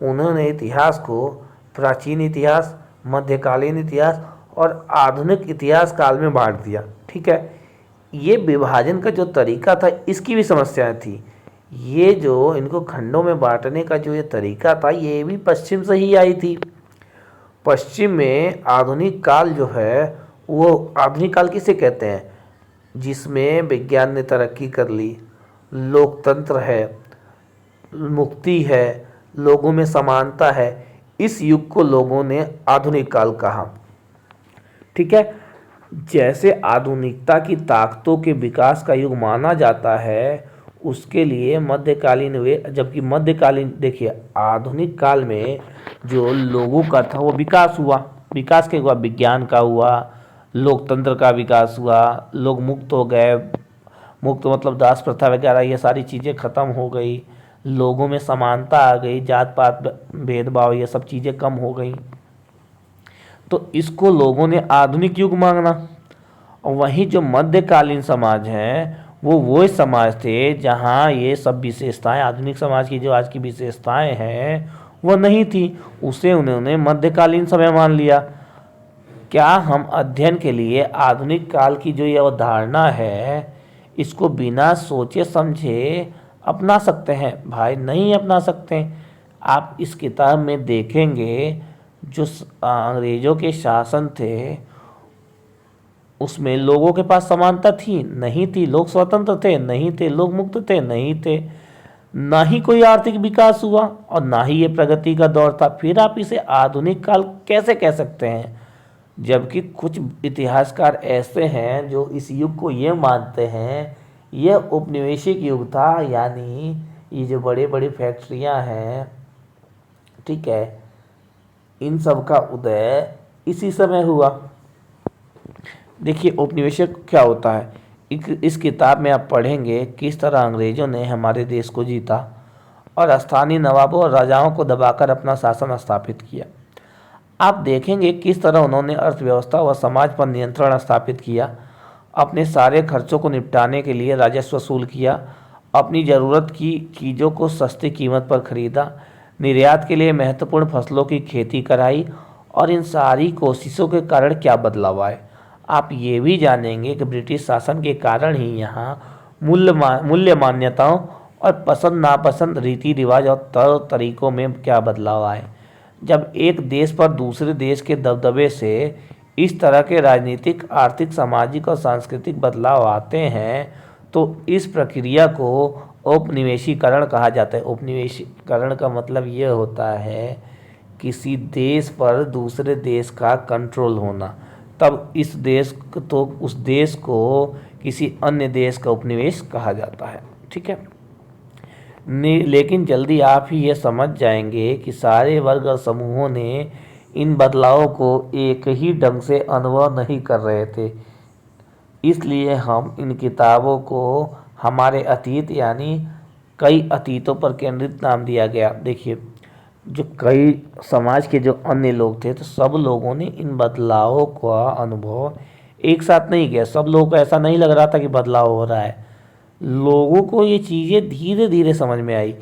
उन्होंने इतिहास को प्राचीन इतिहास, मध्यकालीन इतिहास और आधुनिक इतिहास काल में बांट दिया। ठीक है, ये विभाजन का जो तरीका था इसकी भी समस्याएं थी। ये जो इनको खंडों में बांटने का जो ये तरीका था ये भी पश्चिम से ही आई थी। पश्चिम में आधुनिक काल जो है वो आधुनिक काल किसे कहते हैं? जिसमें विज्ञान ने तरक्की कर ली, लोकतंत्र है, मुक्ति है, लोगों में समानता है। इस युग को लोगों ने आधुनिक काल कहा। ठीक है, जैसे आधुनिकता की ताकतों के विकास का युग माना जाता है उसके लिए मध्यकालीन वे, जबकि मध्यकालीन देखिए आधुनिक काल में जो लोगों का था वो विकास हुआ। विकास के हुआ, विज्ञान का हुआ, लोकतंत्र का विकास हुआ, लोग मुक्त हो गए। मुक्त मतलब दास प्रथा वगैरह ये सारी चीज़ें ख़त्म हो गई, लोगों में समानता आ गई, जात पात भेदभाव ये सब चीज़ें कम हो गई। तो इसको लोगों ने आधुनिक युग माना। और वहीं जो मध्यकालीन समाज है वो समाज थे जहाँ ये सब विशेषताएं, आधुनिक समाज की जो आज की विशेषताएं हैं वो नहीं थी, उसे उन्होंने मध्यकालीन समय मान लिया। क्या हम अध्ययन के लिए आधुनिक काल की जो ये अवधारणा है इसको बिना सोचे समझे अपना सकते हैं? भाई नहीं अपना सकते। आप इस किताब में देखेंगे जो अंग्रेजों के शासन थे उसमें लोगों के पास समानता थी? नहीं थी। लोग स्वतंत्र थे? नहीं थे। लोग मुक्त थे? नहीं थे। ना ही कोई आर्थिक विकास हुआ और ना ही ये प्रगति का दौर था। फिर आप इसे आधुनिक काल कैसे कह सकते हैं? जबकि कुछ इतिहासकार ऐसे हैं जो इस युग को ये मानते हैं यह औपनिवेशिक युग था, यानी ये जो बड़े बड़े फैक्ट्रियां हैं, ठीक है, इन सब का उदय इसी समय हुआ। देखिए औपनिवेशिक क्या होता है, इस किताब में आप पढ़ेंगे किस तरह अंग्रेजों ने हमारे देश को जीता और स्थानीय नवाबों और राजाओं को दबाकर अपना शासन स्थापित किया। आप देखेंगे किस तरह उन्होंने अर्थव्यवस्था व समाज पर नियंत्रण स्थापित किया, अपने सारे खर्चों को निपटाने के लिए राजस्व वसूल किया, अपनी ज़रूरत की चीज़ों को सस्ती कीमत पर खरीदा, निर्यात के लिए महत्वपूर्ण फसलों की खेती कराई और इन सारी कोशिशों के कारण क्या बदलाव आए। आप ये भी जानेंगे कि ब्रिटिश शासन के कारण ही यहाँ मूल्य मान्यताओं और पसंद नापसंद, रीति रिवाज और तौर तरीकों में क्या बदलाव आए। जब एक देश पर दूसरे देश के दबदबे से इस तरह के राजनीतिक, आर्थिक, सामाजिक और सांस्कृतिक बदलाव आते हैं तो इस प्रक्रिया को औपनिवेशीकरण कहा जाता है। औपनिवेशीकरण का मतलब ये होता है किसी देश पर दूसरे देश का कंट्रोल होना, तब इस देश तो उस देश को किसी अन्य देश का उपनिवेश कहा जाता है। ठीक है, लेकिन जल्दी आप ही ये समझ जाएंगे कि सारे वर्ग और समूहों ने इन बदलावों को एक ही ढंग से अनुभव नहीं कर रहे थे। इसलिए हम इन किताबों को हमारे अतीत यानी कई अतीतों पर केंद्रित नाम दिया गया। देखिए, जो कई समाज के जो अन्य लोग थे, तो सब लोगों ने इन बदलावों का अनुभव एक साथ नहीं किया। सब लोगों को ऐसा नहीं लग रहा था कि बदलाव हो रहा है, लोगों को ये चीज़ें धीरे धीरे समझ में आई।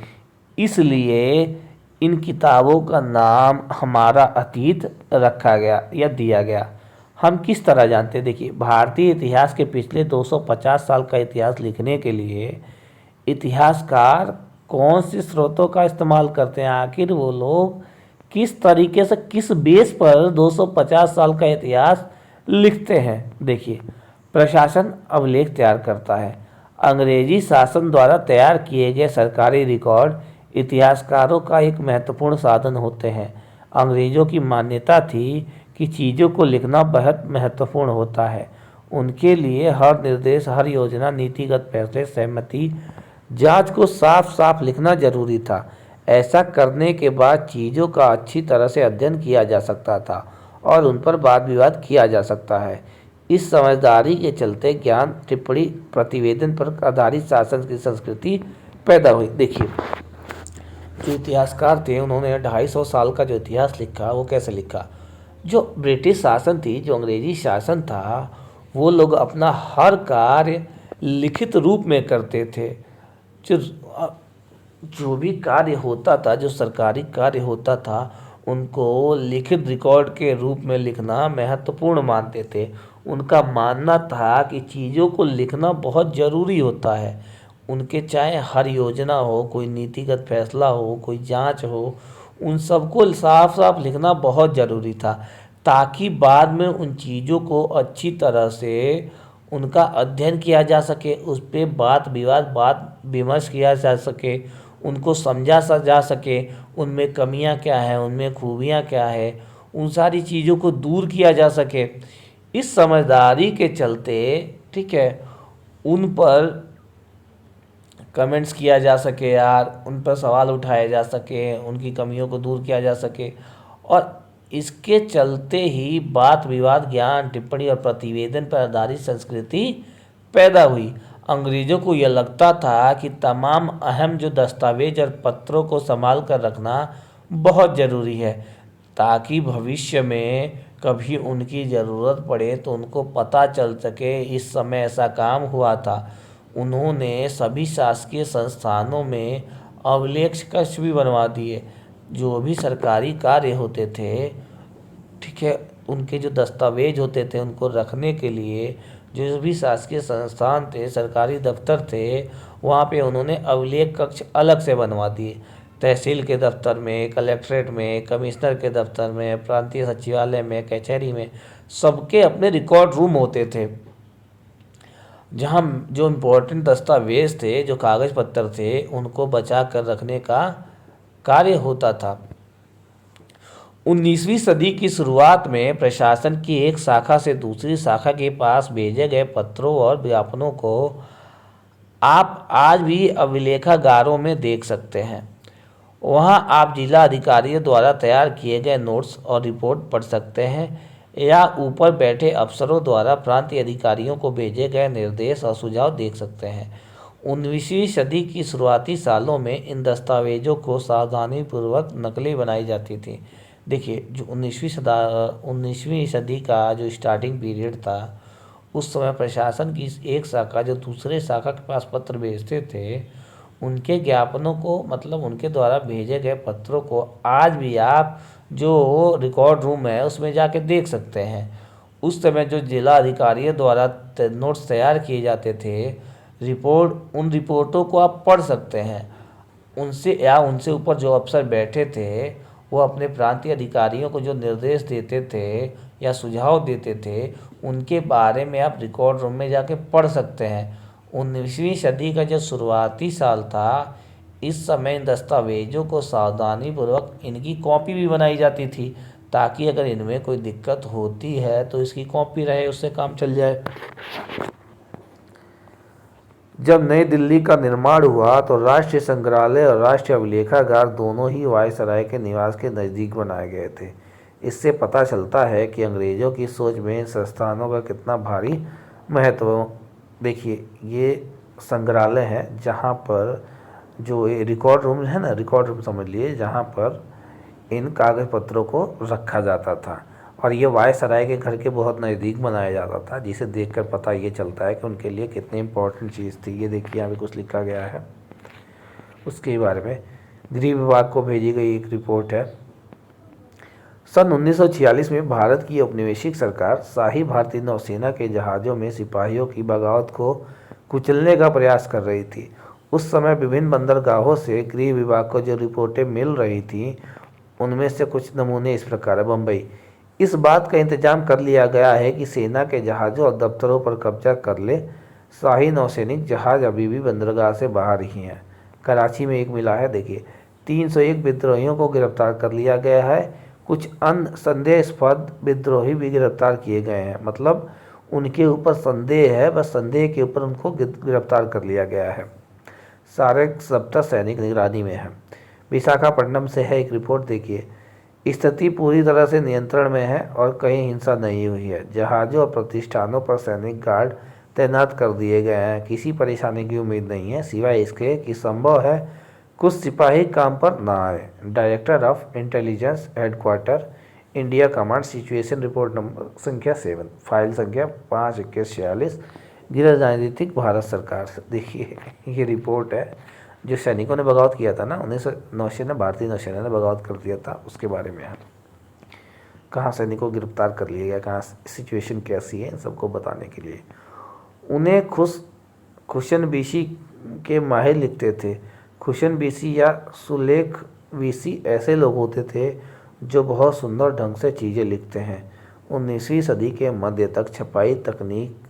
इसलिए इन किताबों का नाम हमारा अतीत रखा गया या दिया गया। हम किस तरह जानते हैं? देखिए, भारतीय इतिहास के पिछले 250 साल का इतिहास लिखने के लिए इतिहासकार कौन से स्रोतों का इस्तेमाल करते हैं? आखिर वो लोग किस तरीके से, किस बेस पर 250 साल का इतिहास लिखते हैं? देखिए, प्रशासन अभिलेख तैयार करता है। अंग्रेजी शासन द्वारा तैयार किए गए सरकारी रिकॉर्ड इतिहासकारों का एक महत्वपूर्ण साधन होते हैं। अंग्रेजों की मान्यता थी कि चीज़ों को लिखना बेहद महत्वपूर्ण होता है। उनके लिए हर निर्देश, हर योजना, नीतिगत फैसले, सहमति, जांच को साफ साफ लिखना जरूरी था। ऐसा करने के बाद चीज़ों का अच्छी तरह से अध्ययन किया जा सकता था और उन पर वाद विवाद किया जा सकता है। इस समझदारी के चलते ज्ञान, टिप्पणी, प्रतिवेदन पर आधारित शासन की संस्कृति पैदा हुई। देखिए, जो इतिहासकार थे उन्होंने 250 साल का जो इतिहास लिखा, वो कैसे लिखा? जो ब्रिटिश शासन थी, जो अंग्रेजी शासन था, वो लोग अपना हर कार्य लिखित रूप में करते थे। जो जो भी कार्य होता था, जो सरकारी कार्य होता था, उनको लिखित रिकॉर्ड के रूप में लिखना महत्वपूर्ण मानते थे। उनका मानना था कि चीज़ों को लिखना बहुत ज़रूरी होता है। उनके चाहे हर योजना हो, कोई नीतिगत फैसला हो, कोई जांच हो, उन सबको साफ साफ लिखना बहुत ज़रूरी था, ताकि बाद में उन चीज़ों को अच्छी तरह से उनका अध्ययन किया जा सके, उस पर बात विमर्श किया जा सके, उनको समझा जा सके, उनमें कमियां क्या हैं, उनमें खूबियां क्या है, उन सारी चीज़ों को दूर किया जा सके। इस समझदारी के चलते, ठीक है, उन पर कमेंट्स किया जा सके यार, उन पर सवाल उठाए जा सके, उनकी कमियों को दूर किया जा सके, और इसके चलते ही बात विवाद, ज्ञान, टिप्पणी और प्रतिवेदन पर आधारित संस्कृति पैदा हुई। अंग्रेजों को यह लगता था कि तमाम अहम जो दस्तावेज और पत्रों को संभाल कर रखना बहुत ज़रूरी है, ताकि भविष्य में कभी उनकी ज़रूरत पड़े तो उनको पता चल सके इस समय ऐसा काम हुआ था। उन्होंने सभी शासकीय संस्थानों में अभिलेख कक्ष भी बनवा दिए। जो भी सरकारी कार्य होते थे, ठीक है, उनके जो दस्तावेज होते थे उनको रखने के लिए जो भी शासकीय संस्थान थे, सरकारी दफ्तर थे, वहाँ पे उन्होंने अभिलेख कक्ष अलग से बनवा दिए। तहसील के दफ्तर में, कलेक्ट्रेट में, कमिश्नर के दफ्तर में, प्रांतीय सचिवालय में, कचहरी में, सबके अपने रिकॉर्ड रूम होते थे, जहाँ जो इम्पोर्टेंट दस्तावेज थे, जो कागज़ पत्तर थे, उनको बचा कर रखने का कार्य होता था। 19वीं सदी की शुरुआत में प्रशासन की एक शाखा से दूसरी शाखा के पास भेजे गए पत्रों और ज्ञापनों को आप आज भी अभिलेखागारों में देख सकते हैं। वहां आप जिला अधिकारियों द्वारा तैयार किए गए नोट्स और रिपोर्ट पढ़ सकते हैं, या ऊपर बैठे अफसरों द्वारा प्रांतीय अधिकारियों को भेजे गए निर्देश और सुझाव देख सकते हैं। 19वीं सदी की शुरुआती सालों में इन दस्तावेजों को सावधानीपूर्वक नकलें बनाई जाती थी। देखिए, जो 19वीं सदी का जो स्टार्टिंग पीरियड था, उस समय प्रशासन की एक शाखा जो दूसरे शाखा के पास पत्र भेजते थे, उनके ज्ञापनों को, मतलब उनके द्वारा भेजे गए पत्रों को आज भी आप जो रिकॉर्ड रूम है उसमें जाके देख सकते हैं। उस समय जो जिला अधिकारियों द्वारा नोट्स तैयार किए जाते थे, उन रिपोर्टों को आप पढ़ सकते हैं। उनसे ऊपर जो अफसर बैठे थे, वो अपने प्रांतीय अधिकारियों को जो निर्देश देते थे या सुझाव देते थे, उनके बारे में आप रिकॉर्ड रूम में जाके पढ़ सकते हैं। 19वीं सदी का जो शुरुआती साल था, इस समय इन दस्तावेजों को सावधानीपूर्वक इनकी कॉपी भी बनाई जाती थी, ताकि अगर इनमें कोई दिक्कत होती है तो इसकी कॉपी रहे, उससे काम चल जाए। जब नई दिल्ली का निर्माण हुआ तो राष्ट्रीय संग्रहालय और राष्ट्रीय अभिलेखागार दोनों ही वायसराय के निवास के नज़दीक बनाए गए थे। इससे पता चलता है कि अंग्रेज़ों की सोच में इन संस्थानों का कितना भारी महत्व। देखिए, ये संग्रहालय है जहाँ पर जो ये रिकॉर्ड रूम है ना, रिकॉर्ड रूम समझ लिए, जहाँ पर इन कागज पत्रों को रखा जाता था। और ये वायसराय के घर के बहुत नज़दीक बनाया जाता था, जिसे देखकर पता ये चलता है कि उनके लिए कितनी इम्पोर्टेंट चीज़ थी। ये देखिए, यहाँ पे कुछ लिखा गया है उसके बारे में। गृह विभाग को भेजी गई एक रिपोर्ट है। सन 1946 में भारत की औपनिवेशिक सरकार शाही भारतीय नौसेना के जहाज़ों में सिपाहियों की बगावत को कुचलने का प्रयास कर रही थी। उस समय विभिन्न बंदरगाहों से गृह विभाग को जो रिपोर्टें मिल रही थीं, उनमें से कुछ नमूने इस प्रकार है। बम्बई, इस बात का इंतजाम कर लिया गया है कि सेना के जहाज़ों और दफ्तरों पर कब्जा कर ले। शाही नौसैनिक जहाज़ अभी भी बंदरगाह से बाहर ही हैं। कराची में एक मिला है, देखिए, 301 विद्रोहियों को गिरफ्तार कर लिया गया है। कुछ अन्य संदेहास्पद विद्रोही भी गिरफ्तार किए गए हैं, मतलब उनके ऊपर संदेह है, बस संदेह के ऊपर उनको गिरफ्तार कर लिया गया है। सारे 70 सैनिक निगरानी में हैं। विशाखापट्टनम से है एक रिपोर्ट, देखिए, स्थिति पूरी तरह से नियंत्रण में है और कहीं हिंसा नहीं हुई है। जहाज़ों और प्रतिष्ठानों पर सैनिक गार्ड तैनात कर दिए गए हैं। किसी परेशानी की उम्मीद नहीं है, सिवाय इसके कि संभव है कुछ सिपाही काम पर ना आए। Director of intelligence headquarter, India command, situation report number संख्या 7, फाइल संख्या 52146, गृह राजनीतिक, भारत सरकार से। देखिए, ये रिपोर्ट है जो सैनिकों ने बगावत किया था ना, 1909 भारतीय नौसेना ने बगावत कर दिया था, उसके बारे में है। कहाँ सैनिकों को गिरफ्तार कर लिया गया, कहाँ सिचुएशन कैसी है, इन सबको बताने के लिए। उन्हें खुशन बीसी के माहिर लिखते थे। खुशन बीसी या सुलेख बीसी ऐसे लोग होते थे जो बहुत सुंदर ढंग से चीज़ें लिखते हैं। 19वीं सदी के मध्य तक छपाई तकनीक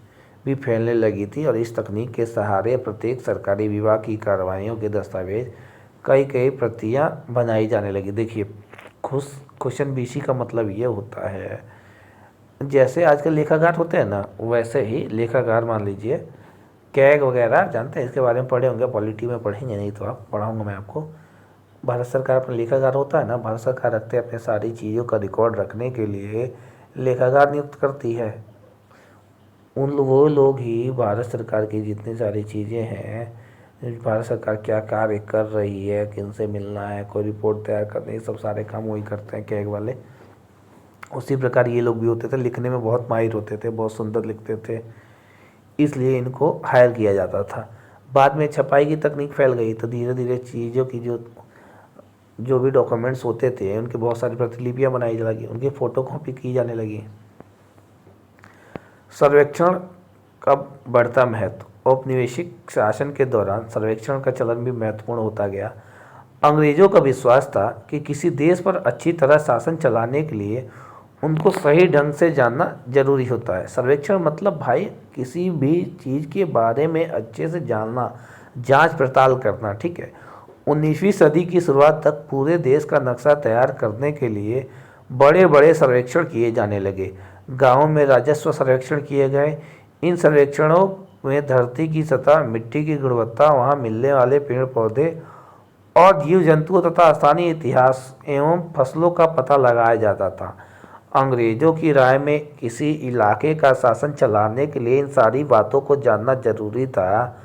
भी फैलने लगी थी और इस तकनीक के सहारे प्रत्येक सरकारी विभाग की कार्रवाइयों के दस्तावेज कई प्रतियां बनाई जाने लगी। देखिए, खुशन बीसी का मतलब ये होता है, जैसे आजकल लेखाकार होते हैं ना, वैसे ही लेखाकार मान लीजिए, कैग वगैरह, जानते हैं इसके बारे में, पढ़े होंगे, पॉलिटी में पढ़ेंगे, नहीं तो आप पढ़ाऊँगा मैं आपको। भारत सरकार अपना लेखाकार होता है ना, भारत सरकार रखते हैं अपने सारी चीज़ों का रिकॉर्ड रखने के लिए लेखाकार नियुक्त करती है। वो लोग ही भारत सरकार की जितनी सारी चीज़ें हैं, भारत सरकार क्या कार्य कर रही है, किन से मिलना है, कोई रिपोर्ट तैयार करनी, ये सब सारे काम वही करते हैं कैग वाले। उसी प्रकार ये लोग भी होते थे, लिखने में बहुत माहिर होते थे, बहुत सुंदर लिखते थे, इसलिए इनको हायर किया जाता था। बाद में छपाई की तकनीक फैल गई तो धीरे धीरे चीज़ों की जो भी डॉक्यूमेंट्स होते थे उनकी बहुत सारी प्रतिलिपियाँ बनाई जाने लगी, उनकी फ़ोटोकॉपी की जाने लगी। सर्वेक्षण का बढ़ता महत्व। औपनिवेशिक शासन के दौरान सर्वेक्षण का चलन भी महत्वपूर्ण होता गया। अंग्रेजों का विश्वास था कि किसी देश पर अच्छी तरह शासन चलाने के लिए उनको सही ढंग से जानना जरूरी होता है। सर्वेक्षण मतलब भाई किसी भी चीज़ के बारे में अच्छे से जानना, जांच पड़ताल करना, ठीक है। 19वीं सदी की शुरुआत तक पूरे देश का नक्शा तैयार करने के लिए बड़े बड़े सर्वेक्षण किए जाने लगे। गाँवों में राजस्व सर्वेक्षण किए गए। इन सर्वेक्षणों में धरती की सतह, मिट्टी की गुणवत्ता, वहाँ मिलने वाले पेड़ पौधे और जीव जंतुओं तथा स्थानीय इतिहास एवं फसलों का पता लगाया जाता था। अंग्रेजों की राय में किसी इलाके का शासन चलाने के लिए इन सारी बातों को जानना जरूरी था।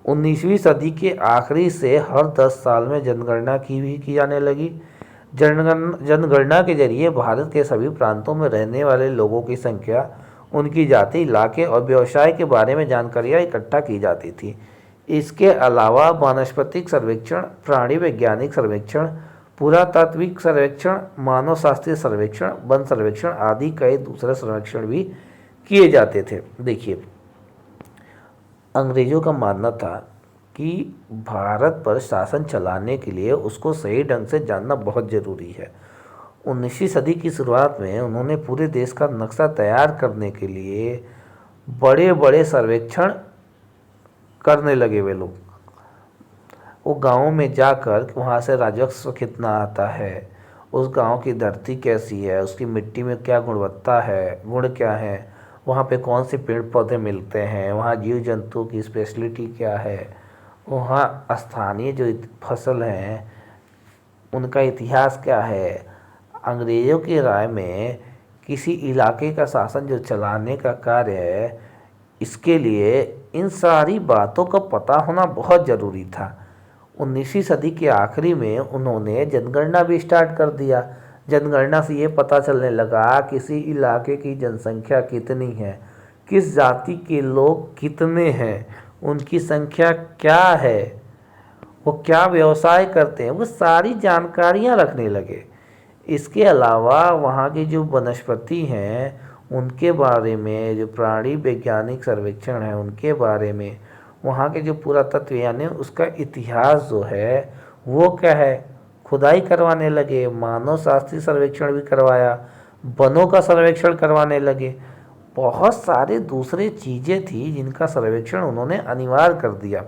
19वीं सदी के आखिरी से हर 10 साल में जनगणना की जाने लगी। जनगणना के जरिए भारत के सभी प्रांतों में रहने वाले लोगों की संख्या, उनकी जाति, इलाके और व्यवसाय के बारे में जानकारियाँ इकट्ठा की जाती थी। इसके अलावा वानस्पतिक सर्वेक्षण, प्राणी वैज्ञानिक सर्वेक्षण, पुरातात्विक सर्वेक्षण, मानव शास्त्रीय सर्वेक्षण, वन सर्वेक्षण आदि कई दूसरे सर्वेक्षण भी किए जाते थे। देखिए, अंग्रेजों का मानना था कि भारत पर शासन चलाने के लिए उसको सही ढंग से जानना बहुत ज़रूरी है। 19वीं सदी की शुरुआत में उन्होंने पूरे देश का नक्शा तैयार करने के लिए बड़े बड़े सर्वेक्षण करने लगे। वे लोग वो गाँव में जाकर वहाँ से राजस्व कितना आता है, उस गांव की धरती कैसी है, उसकी मिट्टी में क्या गुणवत्ता है, गुण क्या है, वहाँ पे कौन से पेड़ पौधे मिलते हैं, वहाँ जीव जंतु की स्पेशलिटी क्या है, वहाँ स्थानीय जो फसल हैं उनका इतिहास क्या है, अंग्रेज़ों की राय में किसी इलाके का शासन जो चलाने का कार्य है, इसके लिए इन सारी बातों का पता होना बहुत ज़रूरी था। 19वीं सदी के आखिरी में उन्होंने जनगणना भी स्टार्ट कर दिया। जनगणना से ये पता चलने लगा किसी इलाके की जनसंख्या कितनी है, किस जाति के लोग कितने हैं, उनकी संख्या क्या है, वो क्या व्यवसाय करते हैं, वो सारी जानकारियां रखने लगे। इसके अलावा वहाँ की जो वनस्पति हैं उनके बारे में, जो प्राणी वैज्ञानिक सर्वेक्षण है उनके बारे में, वहाँ के जो पुरातत्व यानी उसका इतिहास जो है वो क्या है, खुदाई करवाने लगे। मानव शास्त्रीय सर्वेक्षण भी करवाया, वनों का सर्वेक्षण करवाने लगे, बहुत सारे दूसरे चीज़ें थी जिनका सर्वेक्षण उन्होंने अनिवार्य कर दिया।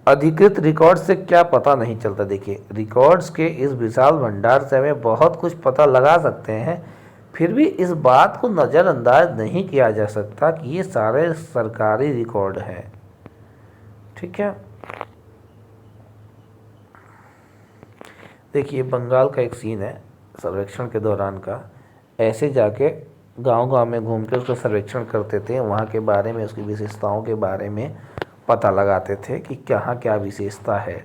अधिकृत रिकॉर्ड से क्या पता नहीं चलता। देखिए, रिकॉर्ड्स के इस विशाल भंडार से हमें बहुत कुछ पता लगा सकते हैं, फिर भी इस बात को नज़रअंदाज नहीं किया जा सकता कि ये सारे सरकारी रिकॉर्ड हैं। ठीक है, देखिए बंगाल का एक सीन है सर्वेक्षण के दौरान का। ऐसे जाके गांव-गांव में घूम के उसका सर्वेक्षण करते थे, वहाँ के बारे में, उसकी विशेषताओं के बारे में पता लगाते थे कि कहाँ क्या विशेषता है।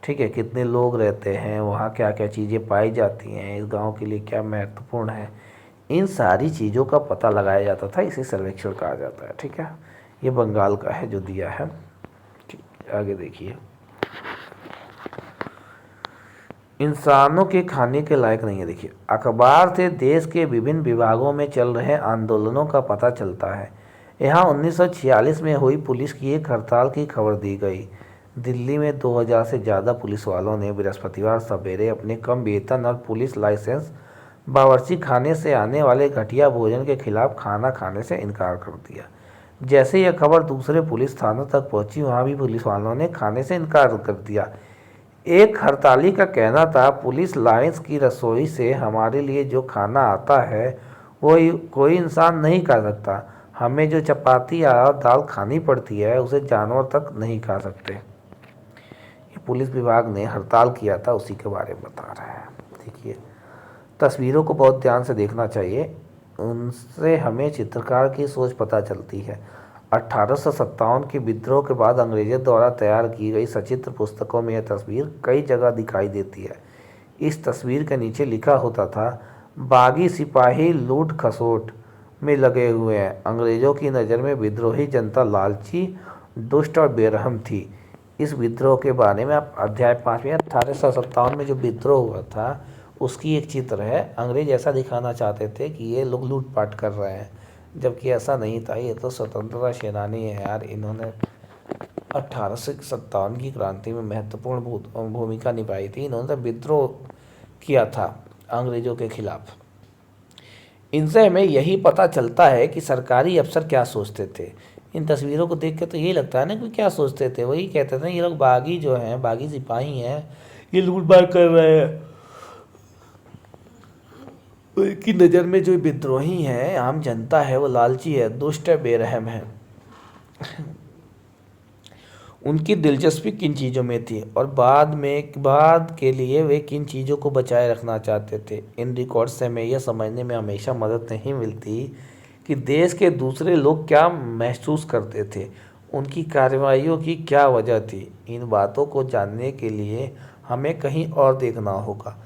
ठीक है, कितने लोग रहते हैं, वहाँ क्या क्या चीज़ें पाई जाती हैं, इस गांव के लिए क्या महत्वपूर्ण है, इन सारी चीज़ों का पता लगाया जाता था। इसे सर्वेक्षण कहा जाता है। ठीक है, ये बंगाल का है जो दिया है। ठीक, आगे देखिए, इंसानों के खाने के लायक नहीं है। देखिए, अखबार से देश के विभिन्न विभागों में चल रहे आंदोलनों का पता चलता है। यहाँ 1946 में हुई पुलिस की एक हड़ताल की खबर दी गई। दिल्ली में 2000 से ज़्यादा पुलिस वालों ने बृहस्पतिवार सवेरे अपने कम वेतन और पुलिस लाइसेंस बावर्ची खाने से आने वाले घटिया भोजन के खिलाफ खाना खाने से इनकार कर दिया। जैसे यह खबर दूसरे पुलिस थानों तक पहुंची, वहां भी पुलिस वालों ने खाने से इनकार कर दिया। एक हड़ताली का कहना था, पुलिस लाइन्स की रसोई से हमारे लिए जो खाना आता है वो कोई इंसान नहीं खा सकता। हमें जो चपाती या दाल खानी पड़ती है उसे जानवर तक नहीं खा सकते। ये पुलिस विभाग ने हड़ताल किया था, उसी के बारे में बता रहा है। देखिए, तस्वीरों को बहुत ध्यान से देखना चाहिए, उनसे हमें चित्रकार की सोच पता चलती है। 1857 के विद्रोह के बाद अंग्रेजों द्वारा तैयार की गई सचित्र पुस्तकों में यह तस्वीर कई जगह दिखाई देती है। इस तस्वीर के नीचे लिखा होता था, बागी सिपाही लूट खसोट में लगे हुए हैं। अंग्रेजों की नज़र में विद्रोही जनता लालची, दुष्ट और बेरहम थी। इस विद्रोह के बारे में आप अध्याय 5 में 1857 में जो विद्रोह हुआ था उसकी एक चित्र है। अंग्रेज ऐसा दिखाना चाहते थे कि ये लोग लूटपाट कर रहे हैं, जबकि ऐसा नहीं था। ये तो स्वतंत्रता सेनानी है यार, इन्होंने 1857 की क्रांति में महत्वपूर्ण भूमिका निभाई थी। इन्होंने विद्रोह किया था अंग्रेजों के खिलाफ। इनसे हमें यही पता चलता है कि सरकारी अफसर क्या सोचते थे। इन तस्वीरों को देख के तो यही लगता है ना कि क्या सोचते थे, वही कहते थे ये लोग बागी जो हैं, बागी सिपाही हैं, ये लूटपाट कर रहे हैं। उनकी नज़र में जो विद्रोही हैं, आम जनता है, वो लालची है, दुष्ट है, बेरहम है। उनकी दिलचस्पी किन चीज़ों में थी और बाद के लिए वे किन चीज़ों को बचाए रखना चाहते थे। इन रिकॉर्ड्स से हमें यह समझने में हमेशा मदद नहीं मिलती कि देश के दूसरे लोग क्या महसूस करते थे, उनकी कार्रवाइयों की क्या वजह थी। इन बातों को जानने के लिए हमें कहीं और देखना होगा।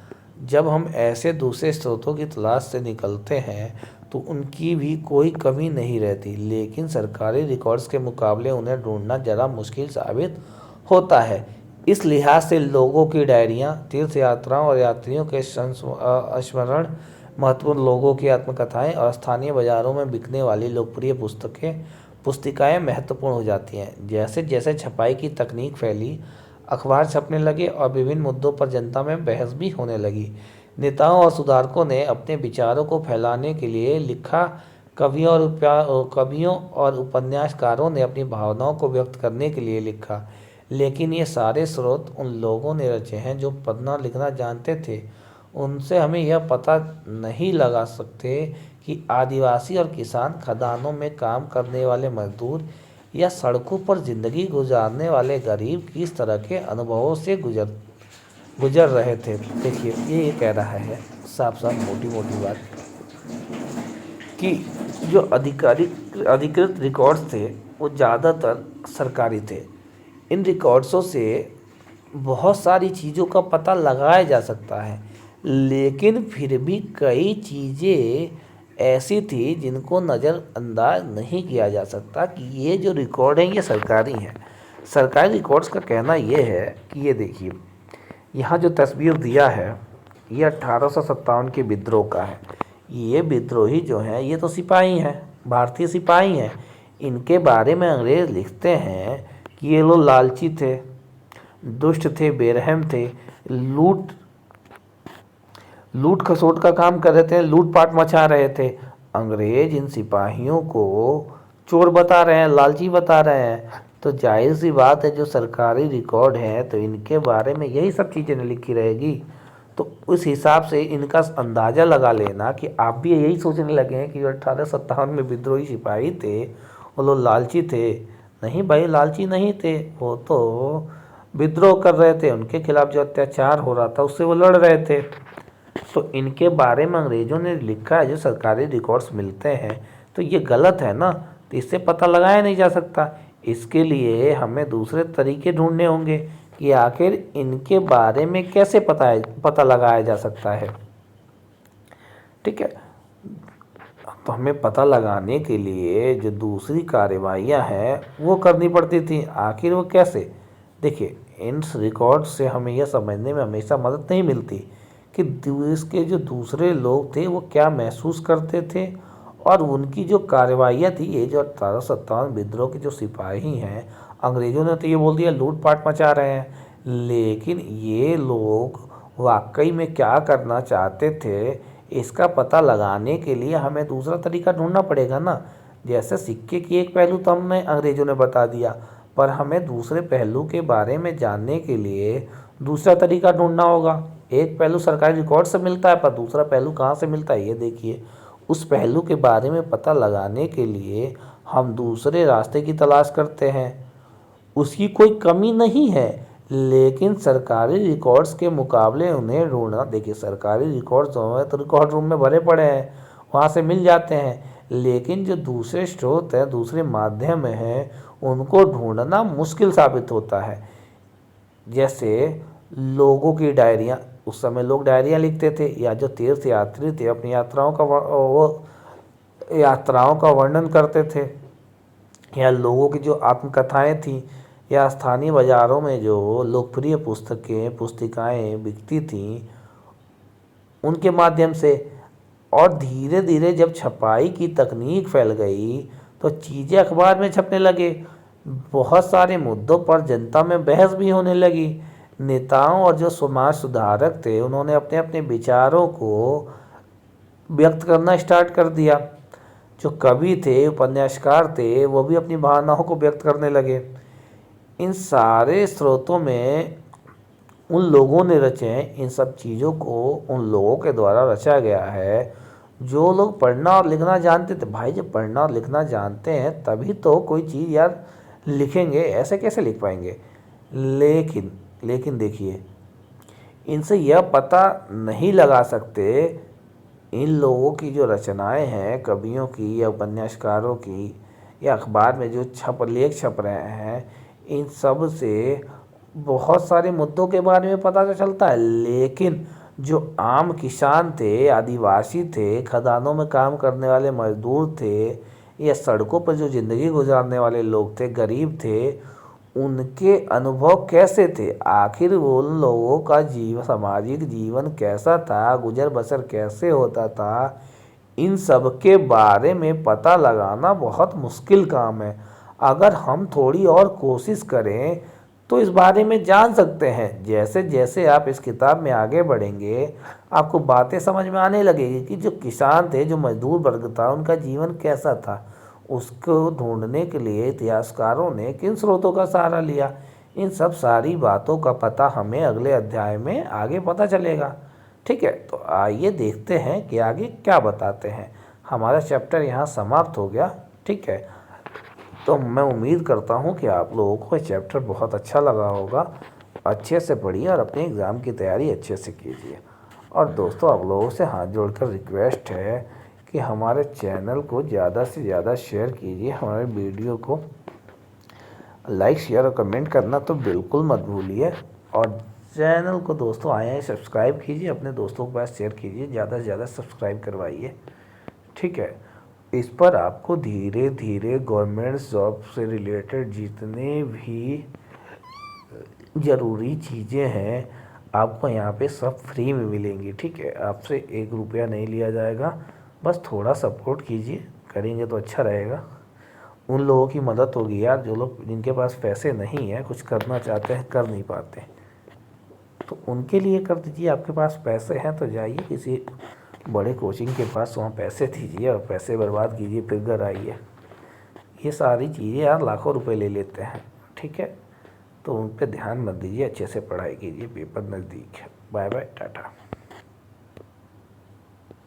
जब हम ऐसे दूसरे स्रोतों की तलाश से निकलते हैं तो उनकी भी कोई कमी नहीं रहती, लेकिन सरकारी रिकॉर्ड्स के मुकाबले उन्हें ढूंढना ज़रा मुश्किल साबित होता है। इस लिहाज से लोगों की डायरियाँ, तीर्थ यात्राओं और यात्रियों के स्मरण, महत्वपूर्ण लोगों की आत्मकथाएं और स्थानीय बाज़ारों में बिकने वाली लोकप्रिय पुस्तिकाएँ महत्वपूर्ण हो जाती हैं। जैसे जैसे छपाई की तकनीक फैली, अखबार छपने लगे और विभिन्न मुद्दों पर जनता में बहस भी होने लगी, नेताओं और सुधारकों ने अपने विचारों को फैलाने के लिए लिखा। कवियों और उपन्यासकारों ने अपनी भावनाओं को व्यक्त करने के लिए लिखा। लेकिन ये सारे स्रोत उन लोगों ने रचे हैं जो पढ़ना लिखना जानते थे। उनसे हमें यह पता नहीं लगा सकते कि आदिवासी और किसान, खदानों में काम करने वाले मजदूर या सड़कों पर ज़िंदगी गुजारने वाले गरीब किस तरह के अनुभवों से गुजर रहे थे। देखिए ये कह रहा है साफ साफ मोटी मोटी बात कि जो अधिकृत रिकॉर्ड्स थे वो ज़्यादातर सरकारी थे। इन रिकॉर्ड्सों से बहुत सारी चीज़ों का पता लगाया जा सकता है, लेकिन फिर भी कई चीज़ें ऐसी थी जिनको नज़रअंदाज नहीं किया जा सकता कि ये जो रिकॉर्ड हैं ये सरकारी हैं। सरकारी रिकॉर्ड्स का कहना ये है कि ये देखिए यहाँ जो तस्वीर दिया है ये 1857 के विद्रोह का है। ये विद्रोही जो हैं ये तो सिपाही हैं, भारतीय सिपाही हैं। इनके बारे में अंग्रेज़ लिखते हैं कि ये लोग लालची थे, दुष्ट थे, बेरहम थे, लूट खसोट का काम कर रहे थे, लूटपाट मचा रहे थे। अंग्रेज इन सिपाहियों को चोर बता रहे हैं, लालची बता रहे हैं। तो जाहिर सी बात है जो सरकारी रिकॉर्ड है तो इनके बारे में यही सब चीज़ें लिखी रहेगी। तो उस हिसाब से इनका अंदाज़ा लगा लेना कि आप भी यही सोचने लगे हैं कि जो 1857 में विद्रोही सिपाही थे वो लोग लालची थे। नहीं भाई, लालची नहीं थे, वो तो विद्रोह कर रहे थे, उनके खिलाफ जो अत्याचार हो रहा था उससे वो लड़ रहे थे। तो इनके बारे में अंग्रेज़ों ने लिखा है, जो सरकारी रिकॉर्ड्स मिलते हैं तो ये गलत है ना, तो इससे पता लगाया नहीं जा सकता। इसके लिए हमें दूसरे तरीके ढूंढने होंगे कि आखिर इनके बारे में कैसे पता लगाया जा सकता है। ठीक है, तो हमें पता लगाने के लिए जो दूसरी कार्रवाइयाँ हैं वो करनी पड़ती थी। आखिर वो कैसे, देखिए इन रिकॉर्ड से हमें यह समझने में हमेशा मदद नहीं मिलती कि देश के जो दूसरे लोग थे वो क्या महसूस करते थे और उनकी जो कार्रवाइयाँ थी। ये जो 1857 विद्रोह के जो सिपाही हैं, अंग्रेज़ों ने तो ये बोल दिया लूटपाट मचा रहे हैं, लेकिन ये लोग वाकई में क्या करना चाहते थे इसका पता लगाने के लिए हमें दूसरा तरीका ढूंढना पड़ेगा ना। जैसे सिक्के की एक पहलू तो हमने अंग्रेज़ों ने बता दिया, पर हमें दूसरे पहलू के बारे में जानने के लिए दूसरा तरीका ढूंढना होगा। एक पहलू सरकारी रिकॉर्ड से मिलता है, पर दूसरा पहलू कहाँ से मिलता है ये देखिए। उस पहलू के बारे में पता लगाने के लिए हम दूसरे रास्ते की तलाश करते हैं। उसकी कोई कमी नहीं है, लेकिन सरकारी रिकॉर्ड्स के मुकाबले उन्हें ढूंढना, देखिए सरकारी रिकॉर्ड्स जो हैं तो रिकॉर्ड रूम में भरे पड़े हैं, वहाँ से मिल जाते हैं, लेकिन जो दूसरे स्रोत हैं, दूसरे माध्यम हैं, उनको ढूंढना मुश्किल साबित होता है। जैसे लोगों की डायरियाँ, उस समय लोग डायरियाँ लिखते थे, या जो तीर्थ यात्री थे अपनी यात्राओं का वर्णन करते थे, या लोगों की जो आत्मकथाएं थीं, या स्थानीय बाज़ारों में जो लोकप्रिय पुस्तिकाएं बिकती थीं उनके माध्यम से। और धीरे धीरे जब छपाई की तकनीक फैल गई तो चीज़ें अखबार में छपने लगे। बहुत सारे मुद्दों पर जनता में बहस भी होने लगी। नेताओं और जो समाज सुधारक थे उन्होंने अपने अपने विचारों को व्यक्त करना स्टार्ट कर दिया। जो कवि थे, उपन्यासकार थे, वो भी अपनी भावनाओं को व्यक्त करने लगे। इन सारे स्रोतों में उन लोगों ने रचे हैं, इन सब चीज़ों को उन लोगों के द्वारा रचा गया है जो लोग पढ़ना और लिखना जानते थे। भाई जब पढ़ना और लिखना जानते हैं तभी तो कोई चीज़ यार लिखेंगे, ऐसे कैसे लिख पाएंगे। लेकिन देखिए इनसे यह पता नहीं लगा सकते इन लोगों की जो रचनाएं हैं, कवियों की या उपन्यासकारों की, या अखबार में जो लेख छप रहे हैं, इन सब से बहुत सारे मुद्दों के बारे में पता तो चलता है, लेकिन जो आम किसान थे, आदिवासी थे, खदानों में काम करने वाले मजदूर थे, या सड़कों पर जो ज़िंदगी गुजारने वाले लोग थे, गरीब थे, उनके अनुभव कैसे थे, आखिर वो उन लोगों का सामाजिक जीवन कैसा था, गुजर बसर कैसे होता था, इन सब के बारे में पता लगाना बहुत मुश्किल काम है। अगर हम थोड़ी और कोशिश करें तो इस बारे में जान सकते हैं। जैसे जैसे आप इस किताब में आगे बढ़ेंगे आपको बातें समझ में आने लगेगी कि जो किसान थे, जो मजदूर वर्ग था, उनका जीवन कैसा था। उसको ढूंढने के लिए इतिहासकारों ने किन स्रोतों का सहारा लिया, इन सब सारी बातों का पता हमें अगले अध्याय में आगे पता चलेगा। ठीक है, तो आइए देखते हैं कि आगे क्या बताते हैं। हमारा चैप्टर यहाँ समाप्त हो गया। ठीक है, तो मैं उम्मीद करता हूँ कि आप लोगों को ये चैप्टर बहुत अच्छा लगा होगा। अच्छे से पढ़िए और अपने एग्ज़ाम की तैयारी अच्छे से कीजिए। और दोस्तों, आप लोगों से हाथ जोड़कर रिक्वेस्ट है कि हमारे चैनल को ज़्यादा से ज़्यादा शेयर कीजिए। हमारे वीडियो को लाइक, शेयर और कमेंट करना तो बिल्कुल मत भूलिए। और चैनल को दोस्तों आए हैं सब्सक्राइब कीजिए, अपने दोस्तों के पास शेयर कीजिए, ज़्यादा से ज़्यादा सब्सक्राइब करवाइए। ठीक है, इस पर आपको धीरे धीरे गवर्नमेंट जॉब से रिलेटेड जितने भी ज़रूरी चीज़ें हैं आपको यहाँ पे सब फ्री में मिलेंगी। ठीक है, आपसे 1 रुपया नहीं लिया जाएगा। बस थोड़ा सपोर्ट कीजिए, करेंगे तो अच्छा रहेगा। उन लोगों की मदद होगी यार, जो लोग जिनके पास पैसे नहीं है, कुछ करना चाहते हैं कर नहीं पाते, तो उनके लिए कर दीजिए। आपके पास पैसे हैं तो जाइए किसी बड़े कोचिंग के पास, वहाँ पैसे दीजिए और पैसे बर्बाद कीजिए, फिर घर आइए। ये सारी चीज़ें यार लाखों रुपए ले लेते हैं। ठीक है, तो उन पे ध्यान मत दीजिए, अच्छे से पढ़ाई कीजिए, पेपर नज़दीक है। Bye bye, Tata.